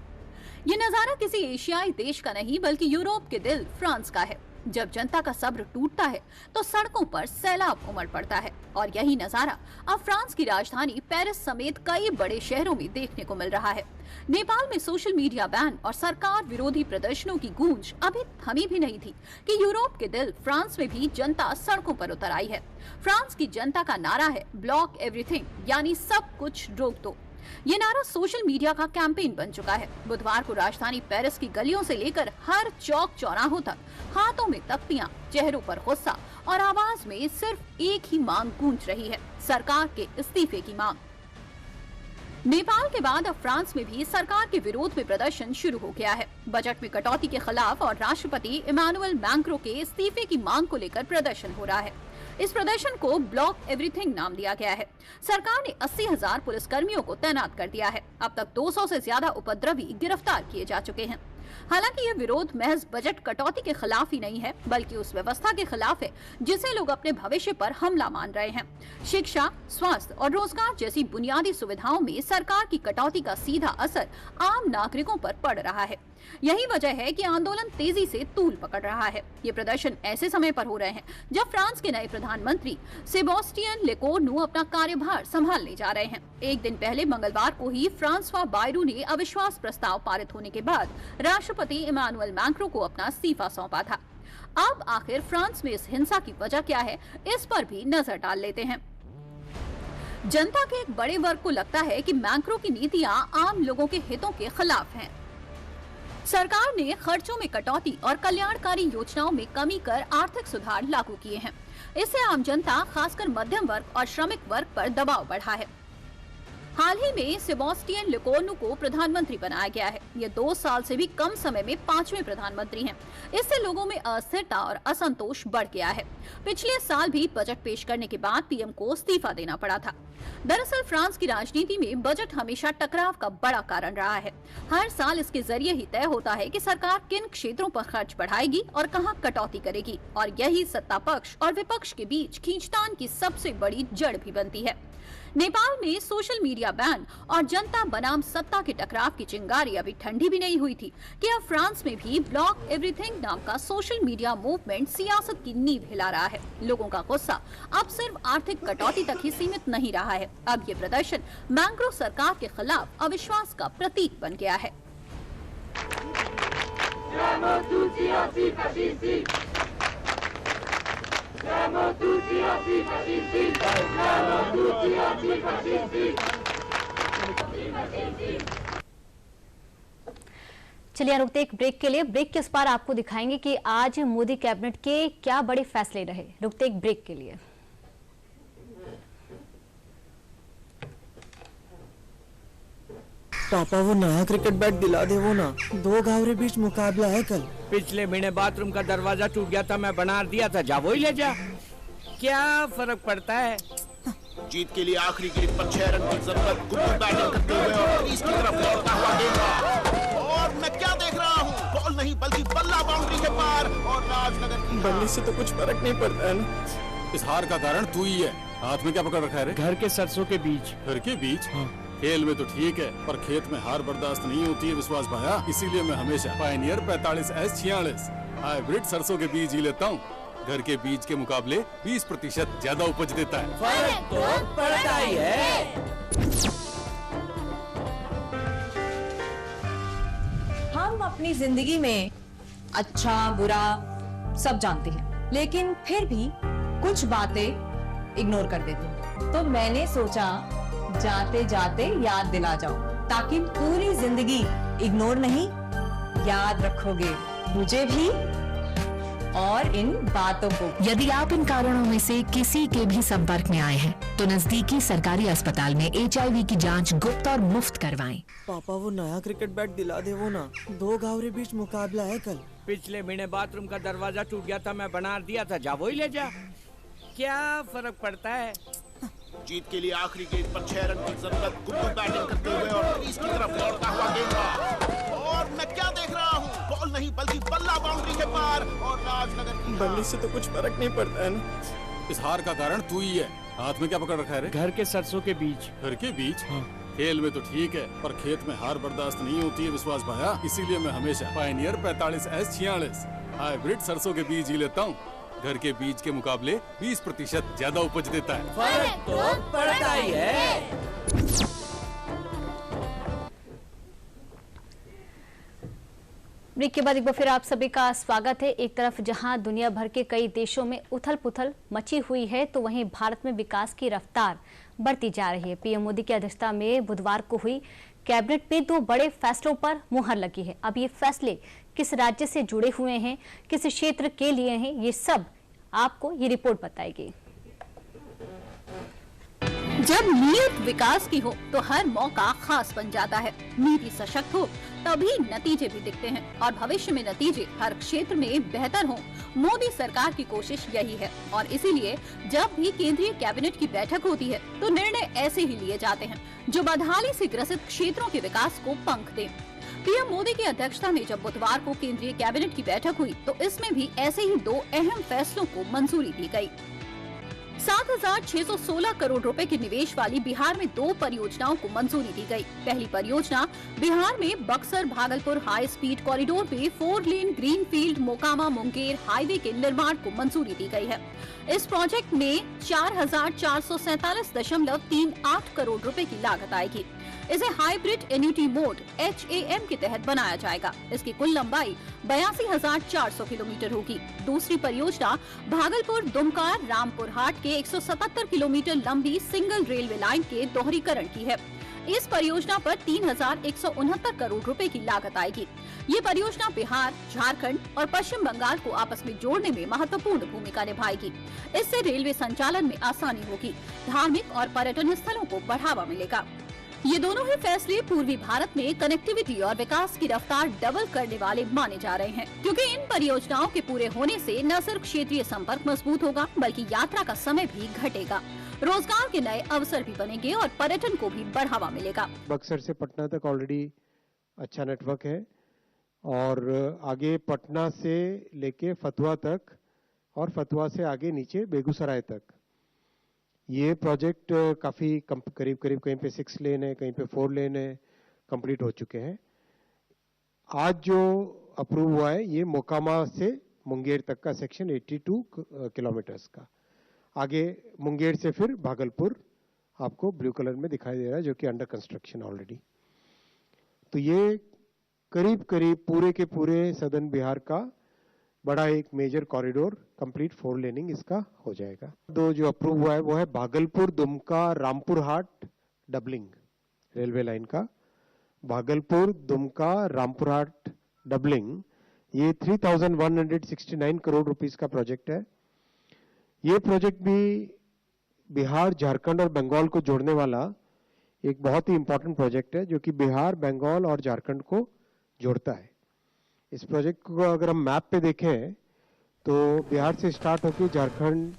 B: ये नजारा किसी एशियाई देश का नहीं बल्कि यूरोप के दिल फ्रांस का है। जब जनता का सब्र टूटता है तो सड़कों पर सैलाब उमड़ पड़ता है और यही नजारा अब फ्रांस की राजधानी पेरिस समेत कई बड़े शहरों में देखने को मिल रहा है। नेपाल में सोशल मीडिया बैन और सरकार विरोधी प्रदर्शनों की गूंज अभी थमी भी नहीं थी कि यूरोप के दिल फ्रांस में भी जनता सड़कों पर उतर आई है। फ्रांस की जनता का नारा है ब्लॉक एवरीथिंग, यानी सब कुछ रोक दो। ये नारा सोशल मीडिया का कैंपेन बन चुका है। बुधवार को राजधानी पेरिस की गलियों से लेकर हर चौक चौराहों तक हाथों में तख्तियां, चेहरों पर गुस्सा और आवाज में सिर्फ एक ही मांग गूंज रही है, सरकार के इस्तीफे की मांग। नेपाल के बाद अब फ्रांस में भी सरकार के विरोध में प्रदर्शन शुरू हो गया है। बजट में कटौती के खिलाफ और राष्ट्रपति इमानुएल मैक्रों के इस्तीफे की मांग को लेकर प्रदर्शन हो रहा है। इस प्रदर्शन को ब्लॉक एवरीथिंग नाम दिया गया है। सरकार ने 80,000 पुलिसकर्मियों को तैनात कर दिया है। अब तक 200 से ज्यादा उपद्रवी गिरफ्तार किए जा चुके हैं। हालांकि ये विरोध महज बजट कटौती के खिलाफ ही नहीं है, बल्कि उस व्यवस्था के खिलाफ है जिसे लोग अपने भविष्य पर हमला मान रहे हैं। शिक्षा, स्वास्थ्य और रोजगार जैसी बुनियादी सुविधाओं में सरकार की कटौती का सीधा असर आम नागरिकों पर पड़ रहा है। यही वजह है कि आंदोलन तेजी से तूल पकड़ रहा है। ये प्रदर्शन ऐसे समय पर हो रहे हैं जब फ्रांस के नए प्रधानमंत्री सेबास्टियन लेकोर्नू अपना कार्यभार संभालने जा रहे हैं। एक दिन पहले मंगलवार को ही फ्रांसवा बायरू ने अविश्वास प्रस्ताव पारित होने के बाद राष्ट्रपति इमानुएल मैक्रों को अपना इस्तीफा सौंपा था। अब आखिर फ्रांस में इस हिंसा की वजह क्या है, इस पर भी नजर डाल लेते हैं। जनता के एक बड़े वर्ग को लगता है कि मैक्रों की नीतियां आम लोगों के हितों के खिलाफ हैं। सरकार ने खर्चों में कटौती और कल्याणकारी योजनाओं में कमी कर आर्थिक सुधार लागू किए हैं। इससे आम जनता, खासकर मध्यम वर्ग और श्रमिक वर्ग पर दबाव बढ़ा है। हाल ही में सेबास्टियन लेकोर्नू को प्रधानमंत्री बनाया गया है। ये 2 साल से भी कम समय में 5वें प्रधानमंत्री हैं। इससे लोगों में अस्थिरता और असंतोष बढ़ गया है। पिछले साल भी बजट पेश करने के बाद पीएम को इस्तीफा देना पड़ा था। दरअसल फ्रांस की राजनीति में बजट हमेशा टकराव का बड़ा कारण रहा है। हर साल इसके जरिए ही तय होता है कि सरकार किन क्षेत्रों पर खर्च बढ़ाएगी और कहां कटौती करेगी, और यही सत्ता पक्ष और विपक्ष के बीच खींचतान की सबसे बड़ी जड़ भी बनती है। नेपाल में सोशल मीडिया बैन और जनता बनाम सत्ता के टकराव की चिंगारी अभी ठंडी भी नहीं हुई थी कि अब फ्रांस में भी ब्लॉक एवरीथिंग नाम का सोशल मीडिया मूवमेंट सियासत की नींव हिला रहा है। लोगों का गुस्सा अब सिर्फ आर्थिक कटौती तक ही सीमित नहीं रहा है। अब ये प्रदर्शन मैक्रों सरकार के खिलाफ अविश्वास का प्रतीक बन गया है।
A: चलिए रुकते एक ब्रेक के लिए। ब्रेक के उस पार आपको दिखाएंगे कि आज मोदी कैबिनेट के क्या बड़े फैसले रहे। रुकते एक ब्रेक के लिए।
H: पापा वो नया क्रिकेट बैट दिला दे, वो ना 2 घावरे बीच मुकाबला है कल।
I: पिछले महीने बाथरूम का दरवाजा टूट गया था, मैं बना दिया था, जा वही ले जा। क्या फर्क पड़ता है?
J: जीत के लिए आखिरी गेंद पर 6 रन की जरूरत। गुप्त बैटिंग करते हुए और क्रीज की तरफ लौटता हुआ गेंद, और मैं क्या देख रहा हूँ, बॉल नहीं बल्कि बल्ला बाउंड्री के पार, और राजनगर की
H: बल्ले से तो कुछ फर्क नहीं पड़ता है ना।
K: इस हार का कारण तू ही है। हाथ में क्या पकड़ रखा है रे?
I: घर के सरसों के बीज।
K: घर के बीज? हाँ। खेल में तो ठीक है, पर खेत में हार बर्दाश्त नहीं होती है विश्वास भाया। इसीलिए मैं हमेशा पायनियर 45S46 हाइब्रिड सरसों के बीज ही लेता हूँ। घर के बीज के मुकाबले 20% ज्यादा उपज देता है।
I: फर्क तो पड़ता ही है।
R: हम अपनी जिंदगी में अच्छा बुरा सब जानते हैं, लेकिन फिर भी कुछ बातें इग्नोर कर देते हैं। तो मैंने सोचा जाते जाते याद दिला जाओ, ताकि पूरी जिंदगी इग्नोर नहीं, याद रखोगे। मुझे भी और इन बातों को।
S: यदि आप इन कारणों में से किसी के भी संपर्क में आए हैं तो नजदीकी सरकारी अस्पताल में HIV की जांच गुप्त और मुफ्त करवाएं।
H: पापा वो नया क्रिकेट बैट दिला दे वो ना, 2 गांव बीच मुकाबला है कल।
I: पिछले महीने बाथरूम का दरवाजा टूट गया था, मैं बना दिया था, जा वही ले जा। क्या फर्क पड़ता है?
J: जीत के लिए आखिरी गेंद पर 6 रन की जरूरत। गुड्डू बैटिंग करते हुए और क्रीज की तरफ दौड़ता हुआ गेंद, और मैं क्या देख रहा हूँ, बॉल नहीं बल्कि बल्ला बाउंड्री के पार, और राजनगर की
H: बल्ले से तो कुछ फर्क नहीं पड़ता है ना।
K: इस हार का कारण तू ही है। हाथ में क्या पकड़ रखा है रे?
I: घर के सरसों के बीज।
K: घर के बीज? हाँ। खेल में तो ठीक है, पर खेत में हार बर्दाश्त नहीं होती है विश्वास भाया। इसीलिए मैं हमेशा पायनियर 45S46 हाइब्रिड सरसों के बीज ही लेता हूँ। घर के बीज के मुकाबले 20% ज्यादा उपज देता है।
I: फर्क तो पड़ता ही है।
A: ब्रेक के बाद एक बार फिर आप सभी का स्वागत है। एक तरफ जहां दुनिया भर के कई देशों में उथल पुथल मची हुई है, तो वहीं भारत में विकास की रफ्तार बढ़ती जा रही है। पीएम मोदी की अध्यक्षता में बुधवार को हुई कैबिनेट में 2 बड़े फैसलों पर मुहर लगी है। अब ये फैसले किस राज्य से जुड़े हुए हैं, किस क्षेत्र के लिए हैं, ये सब आपको ये रिपोर्ट बताएगी।
B: जब नीयत विकास की हो तो हर मौका खास बन जाता है। नीति सशक्त हो तभी नतीजे भी दिखते हैं, और भविष्य में नतीजे हर क्षेत्र में बेहतर हों, मोदी सरकार की कोशिश यही है। और इसीलिए जब भी केंद्रीय कैबिनेट की बैठक होती है तो निर्णय ऐसे ही लिए जाते हैं जो बदहाली से ग्रसित क्षेत्रों के विकास को पंख दें। पीएम मोदी की अध्यक्षता में जब बुधवार को केंद्रीय कैबिनेट की बैठक हुई तो इसमें भी ऐसे ही 2 अहम फैसलों को मंजूरी दी गई। 7,616 करोड़ रुपए के निवेश वाली बिहार में 2 परियोजनाओं को मंजूरी दी गई। पहली परियोजना बिहार में Buxar Bhagalpur high speed corridor पे 4 lane greenfield Mokama Munger highway के निर्माण को मंजूरी दी गई है। इस प्रोजेक्ट में 4,447.38 करोड़ रुपए की लागत आएगी। इसे हाइब्रिड एन्युटी मोड HAM के तहत बनाया जाएगा। इसकी कुल लंबाई 82,400 किलोमीटर होगी। दूसरी परियोजना भागलपुर दुमका रामपुर हाट के 177 किलोमीटर लंबी सिंगल रेलवे लाइन के दोहरीकरण की है। इस परियोजना पर 3,169 करोड़ रुपए की लागत आएगी। ये परियोजना बिहार, झारखंड और पश्चिम बंगाल को आपस में जोड़ने में महत्वपूर्ण भूमिका निभाएगी। इससे रेलवे संचालन में आसानी होगी, धार्मिक और पर्यटन स्थलों को बढ़ावा मिलेगा। ये दोनों ही फैसले पूर्वी भारत में कनेक्टिविटी और विकास की रफ्तार डबल करने वाले माने जा रहे हैं, क्योंकि इन परियोजनाओं के पूरे होने से न सिर्फ क्षेत्रीय संपर्क मजबूत होगा बल्कि यात्रा का समय भी घटेगा, रोजगार के नए अवसर भी बनेंगे और पर्यटन को भी बढ़ावा मिलेगा।
T: बक्सर से पटना तक ऑलरेडी अच्छा नेटवर्क है, और आगे पटना से लेके फतुहा तक, और फतुहा से आगे नीचे बेगूसराय तक ये प्रोजेक्ट काफ़ी करीब कहीं पे 6 लेन है, कहीं पे 4 लेन है, कंप्लीट हो चुके हैं। आज जो अप्रूव हुआ है ये मोकामा से मुंगेर तक का सेक्शन 82 किलोमीटर्स का। आगे मुंगेर से फिर भागलपुर आपको ब्लू कलर में दिखाई दे रहा है, जो कि अंडर कंस्ट्रक्शन ऑलरेडी। तो ये करीब पूरे के पूरे सदर्न बिहार का बड़ा एक मेजर कॉरिडोर कंप्लीट 4 लेनिंग इसका हो जाएगा। 2 जो अप्रूव हुआ है वो है भागलपुर दुमका रामपुर हाट डबलिंग रेलवे लाइन का। भागलपुर दुमका रामपुर हाट डबलिंग ये 3,169 करोड़ रुपीस का प्रोजेक्ट है। ये प्रोजेक्ट भी बिहार, झारखंड और बंगाल को जोड़ने वाला एक बहुत ही इंपॉर्टेंट प्रोजेक्ट है, जो कि बिहार, बंगाल और झारखंड को जोड़ता है। इस प्रोजेक्ट को अगर हम मैप पे देखें तो बिहार से स्टार्ट होकर झारखंड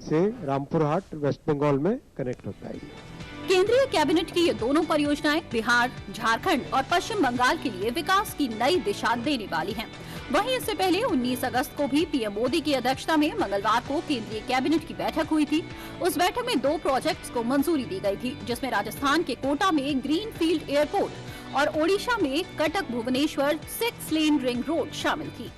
T: से रामपुर हाट वेस्ट बंगाल में कनेक्ट होता है।
B: केंद्रीय कैबिनेट की ये दोनों परियोजनाएं बिहार, झारखंड और पश्चिम बंगाल के लिए विकास की नई दिशा देने वाली हैं। वहीं इससे पहले 19 अगस्त को भी पीएम मोदी की अध्यक्षता में मंगलवार को केंद्रीय कैबिनेट की बैठक हुई थी। उस बैठक में 2 प्रोजेक्ट्स को मंजूरी दी गई थी, जिसमें राजस्थान के कोटा में ग्रीनफील्ड एयरपोर्ट और ओडिशा में कटक भुवनेश्वर 6 लेन रिंग रोड शामिल थी।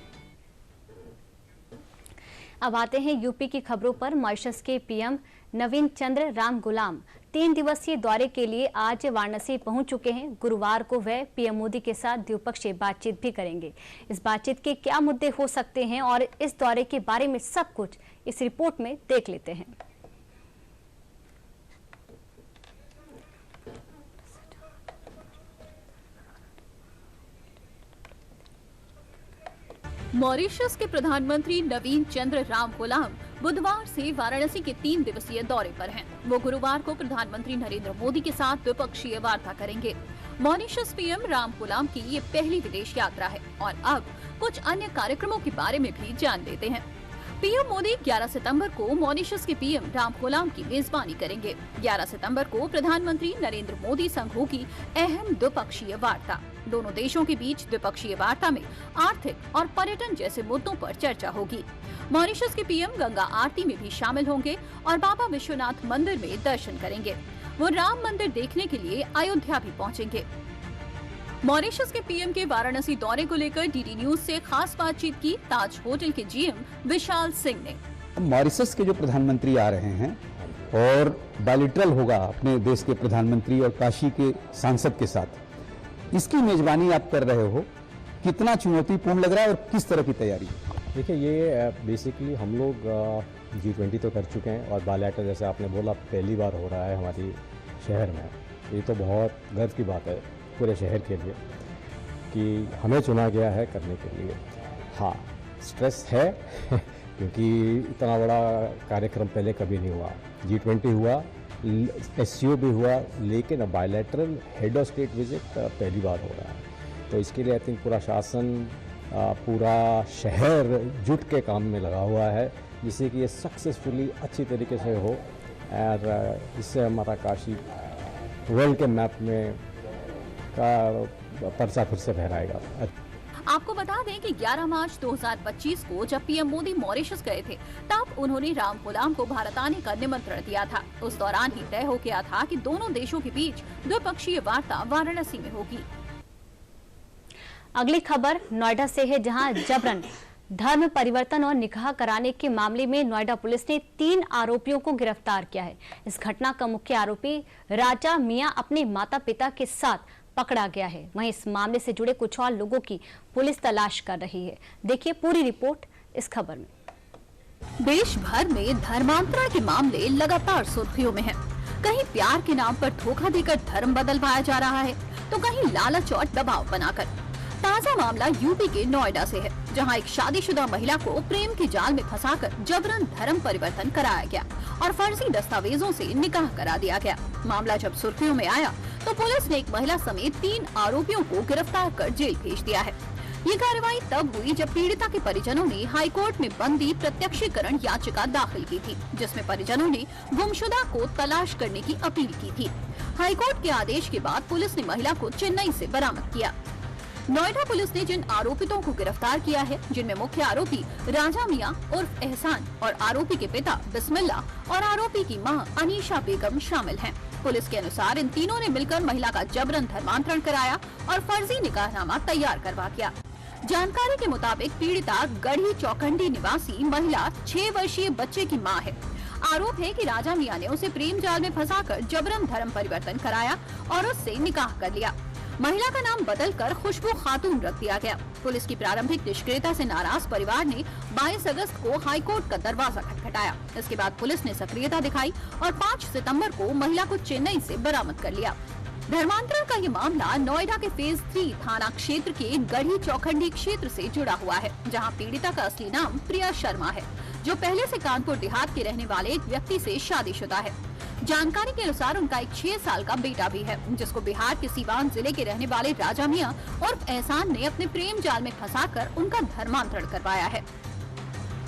A: अब आते हैं यूपी की खबरों पर। मॉरिशस के पीएम नवीन चंद्र राम गुलाम 3 दिवसीय दौरे के लिए आज वाराणसी पहुंच चुके हैं। गुरुवार को वह पीएम मोदी के साथ द्विपक्षीय बातचीत भी करेंगे। इस बातचीत के क्या मुद्दे हो सकते हैं और इस दौरे के बारे में सब कुछ इस रिपोर्ट में देख लेते हैं।
B: मॉरिशस के प्रधानमंत्री नवीन चंद्र राम गुलाम बुधवार से वाराणसी के 3 दिवसीय दौरे पर हैं। वो गुरुवार को प्रधानमंत्री नरेंद्र मोदी के साथ द्विपक्षीय वार्ता करेंगे। मॉरिशस पीएम राम गुलाम की ये पहली विदेश यात्रा है और अब कुछ अन्य कार्यक्रमों के बारे में भी जान लेते हैं। पीएम मोदी 11 सितंबर को मॉरिशस के पीएम राम गुलाम की मेजबानी करेंगे। 11 सितंबर को प्रधानमंत्री नरेंद्र मोदी संग होगी अहम द्विपक्षीय वार्ता। दोनों देशों के बीच द्विपक्षीय वार्ता में आर्थिक और पर्यटन जैसे मुद्दों पर चर्चा होगी। मॉरिशस के पीएम गंगा आरती में भी शामिल होंगे और बाबा विश्वनाथ मंदिर में दर्शन करेंगे। वो राम मंदिर देखने के लिए अयोध्या भी पहुंचेंगे। मॉरिशस के पीएम के वाराणसी दौरे को लेकर डीडी न्यूज से खास बातचीत की ताज होटल के जीएम विशाल सिंह ने।
U: मॉरिशस के जो प्रधानमंत्री आ रहे हैं और बायलैटरल होगा अपने देश के प्रधानमंत्री और काशी के सांसद के साथ, इसकी मेजबानी आप कर रहे हो, कितना चुनौतीपूर्ण लग रहा है और किस तरह की तैयारी?
V: देखिए, ये बेसिकली हम लोग G20 तो कर चुके हैं और बायलैटरल जैसे आपने बोला पहली बार हो रहा है हमारी शहर में। ये तो बहुत गर्व की बात है पूरे शहर के लिए कि हमें चुना गया है करने के लिए। हाँ, स्ट्रेस है क्योंकि इतना बड़ा कार्यक्रम पहले कभी नहीं हुआ। G20 हुआ, SCO भी हुआ, लेकिन bilateral head of state visit पहली बार हो रहा है। तो इसके लिए आई थिंक पूरा शासन, पूरा शहर जुट के काम में लगा हुआ है जिससे कि ये सक्सेसफुली अच्छी तरीके से हो और इससे हमारा काशी वर्ल्ड के मैप में का पर्चा फिर से फहराएगा।
B: आपको बता दें कि 11 मार्च 2025 को जब पीएम मोदी मॉरिशस गए थे तब उन्होंने राम गुलाम को भारत आने का निमंत्रण दिया था। उस दौरान ही तय हो गया था कि दोनों देशों के बीच द्विपक्षीय वार्ता वाराणसी में होगी।
A: अगली खबर नोएडा से है, जहां जबरन धर्म परिवर्तन और निकाह कराने के मामले में नोएडा पुलिस ने 3 आरोपियों को गिरफ्तार किया है। इस घटना का मुख्य आरोपी राजा मियां अपने माता पिता के साथ पकड़ा गया है। वहीं इस मामले से जुड़े कुछ और लोगों की पुलिस तलाश कर रही है। देखिए पूरी रिपोर्ट इस खबर में।
B: देश भर में धर्मांतरण के मामले लगातार सुर्खियों में हैं। कहीं प्यार के नाम पर धोखा देकर धर्म बदलवाया जा रहा है तो कहीं लालच और दबाव बनाकर। ताजा मामला यूपी के नोएडा से है, जहां एक शादीशुदा महिला को प्रेम के जाल में फंसाकर जबरन धर्म परिवर्तन कराया गया और फर्जी दस्तावेजों से निकाह करा दिया गया। मामला जब सुर्खियों में आया तो पुलिस ने एक महिला समेत 3 आरोपियों को गिरफ्तार कर जेल भेज दिया है। ये कार्रवाई तब हुई जब पीड़िता के परिजनों ने हाईकोर्ट में बंदी प्रत्यक्षीकरण याचिका दाखिल की थी, जिसमें परिजनों ने गुमशुदा को तलाश करने की अपील की थी। हाईकोर्ट के आदेश के बाद पुलिस ने महिला को चेन्नई से बरामद किया। नोएडा पुलिस ने जिन आरोपितों को गिरफ्तार किया है, जिनमें मुख्य आरोपी राजा मियां उर्फ एहसान और आरोपी के पिता बिस्मिल्ला और आरोपी की मां अनीशा बेगम शामिल हैं। पुलिस के अनुसार इन तीनों ने मिलकर महिला का जबरन धर्मांतरण कराया और फर्जी निकाहनामा तैयार करवा दिया। जानकारी के मुताबिक पीड़िता गढ़ी चौखंडी निवासी महिला 6 वर्षीय बच्चे की मां है। आरोप है कि राजा मियां ने उसे प्रेम जाल में फंसाकर जबरन धर्म परिवर्तन कराया और उससे निकाह कर लिया। महिला का नाम बदलकर खुशबू खातून रख दिया गया। पुलिस की प्रारंभिक निष्क्रियता से नाराज परिवार ने 22 अगस्त को हाईकोर्ट का दरवाजा खटखटाया। इसके बाद पुलिस ने सक्रियता दिखाई और 5 सितंबर को महिला को चेन्नई से बरामद कर लिया। धर्मांतरण का ये मामला नोएडा के फेज 3 थाना क्षेत्र के गढ़ी चौखंडी क्षेत्र से जुड़ा हुआ है, जहां पीड़िता का असली नाम प्रिया शर्मा है, जो पहले से कानपुर देहात के रहने वाले एक व्यक्ति से शादीशुदा है। जानकारी के अनुसार उनका एक 6 साल का बेटा भी है, जिसको बिहार के सीवान जिले के रहने वाले राजा मियां उर्फ एहसान ने अपने प्रेम जाल में फंसाकर उनका धर्मांतरण करवाया है।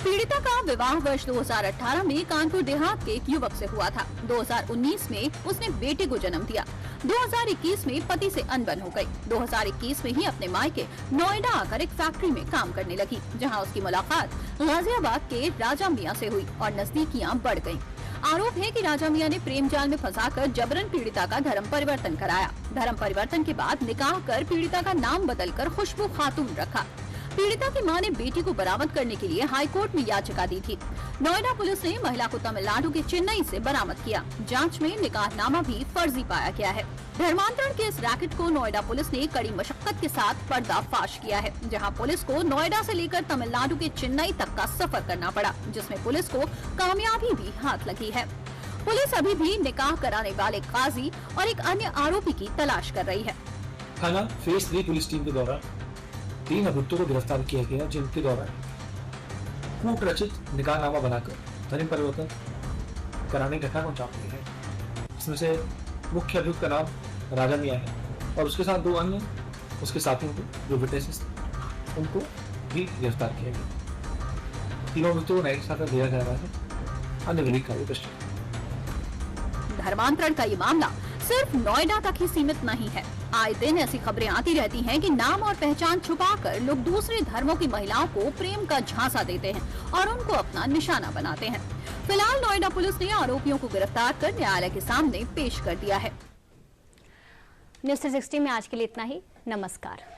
B: पीड़िता का विवाह वर्ष 2018 में कानपुर देहात के एक युवक से हुआ था। 2019 में उसने बेटे को जन्म दिया। 2021 में पति से अनबन हो गई। 2021 में ही अपने मायके नोएडा आकर एक फैक्ट्री में काम करने लगी, जहां उसकी मुलाकात गाजियाबाद के राजा मियां से हुई और नजदीकियां बढ़ गयी। आरोप है कि राजा मियां ने प्रेम जाल में फंसाकर जबरन पीड़िता का धर्म परिवर्तन कराया। धर्म परिवर्तन के बाद निकाह कर पीड़िता का नाम बदलकर खुशबू खातून रखा। पीड़िता की मां ने बेटी को बरामद करने के लिए हाईकोर्ट में याचिका दी थी। नोएडा पुलिस ने महिला को तमिलनाडु के चेन्नई से बरामद किया। जांच में निकाहनामा भी फर्जी पाया गया है। धर्मांतरण के इस रैकेट को नोएडा पुलिस ने कड़ी मशक्कत के साथ पर्दाफाश किया है, जहां पुलिस को नोएडा से लेकर तमिलनाडु के चेन्नई तक का सफर करना पड़ा, जिसमें पुलिस को कामयाबी भी हाथ लगी है। पुलिस अभी भी निकाह कराने वाले काजी और एक अन्य आरोपी की तलाश कर रही है।
W: थाना फेज 3 पुलिस टीम के द्वारा
C: 3 अभियुक्तों को गिरफ्तार किया गया, जिनके द्वारा कूट रचित निकाहनामा बनाकर धर्म परिवर्तन कराने की घटना को अंजाम दिया है। इसमें से मुख्य अभियुक्त का नाम राजा मियां है और उसके साथ 2 अन्य उसके साथियों को जो विटनेसेस उनको भी गिरफ्तार किया गया। तीनों अभियुक्तों को न्यायिक हिरासत में दिया जा रहा है। अन्य विधिक कार्य पश्चात
B: धर्मांतरण का ये मामला सिर्फ नोएडा तक ही सीमित नहीं है। आए दिन ऐसी खबरें आती रहती हैं कि नाम और पहचान छुपाकर लोग दूसरे धर्मों की महिलाओं को प्रेम का झांसा देते हैं और उनको अपना निशाना बनाते हैं। फिलहाल नोएडा पुलिस ने आरोपियों को गिरफ्तार कर न्यायालय के सामने पेश कर दिया है।
A: न्यूज़ 360 में आज के लिए इतना ही। नमस्कार।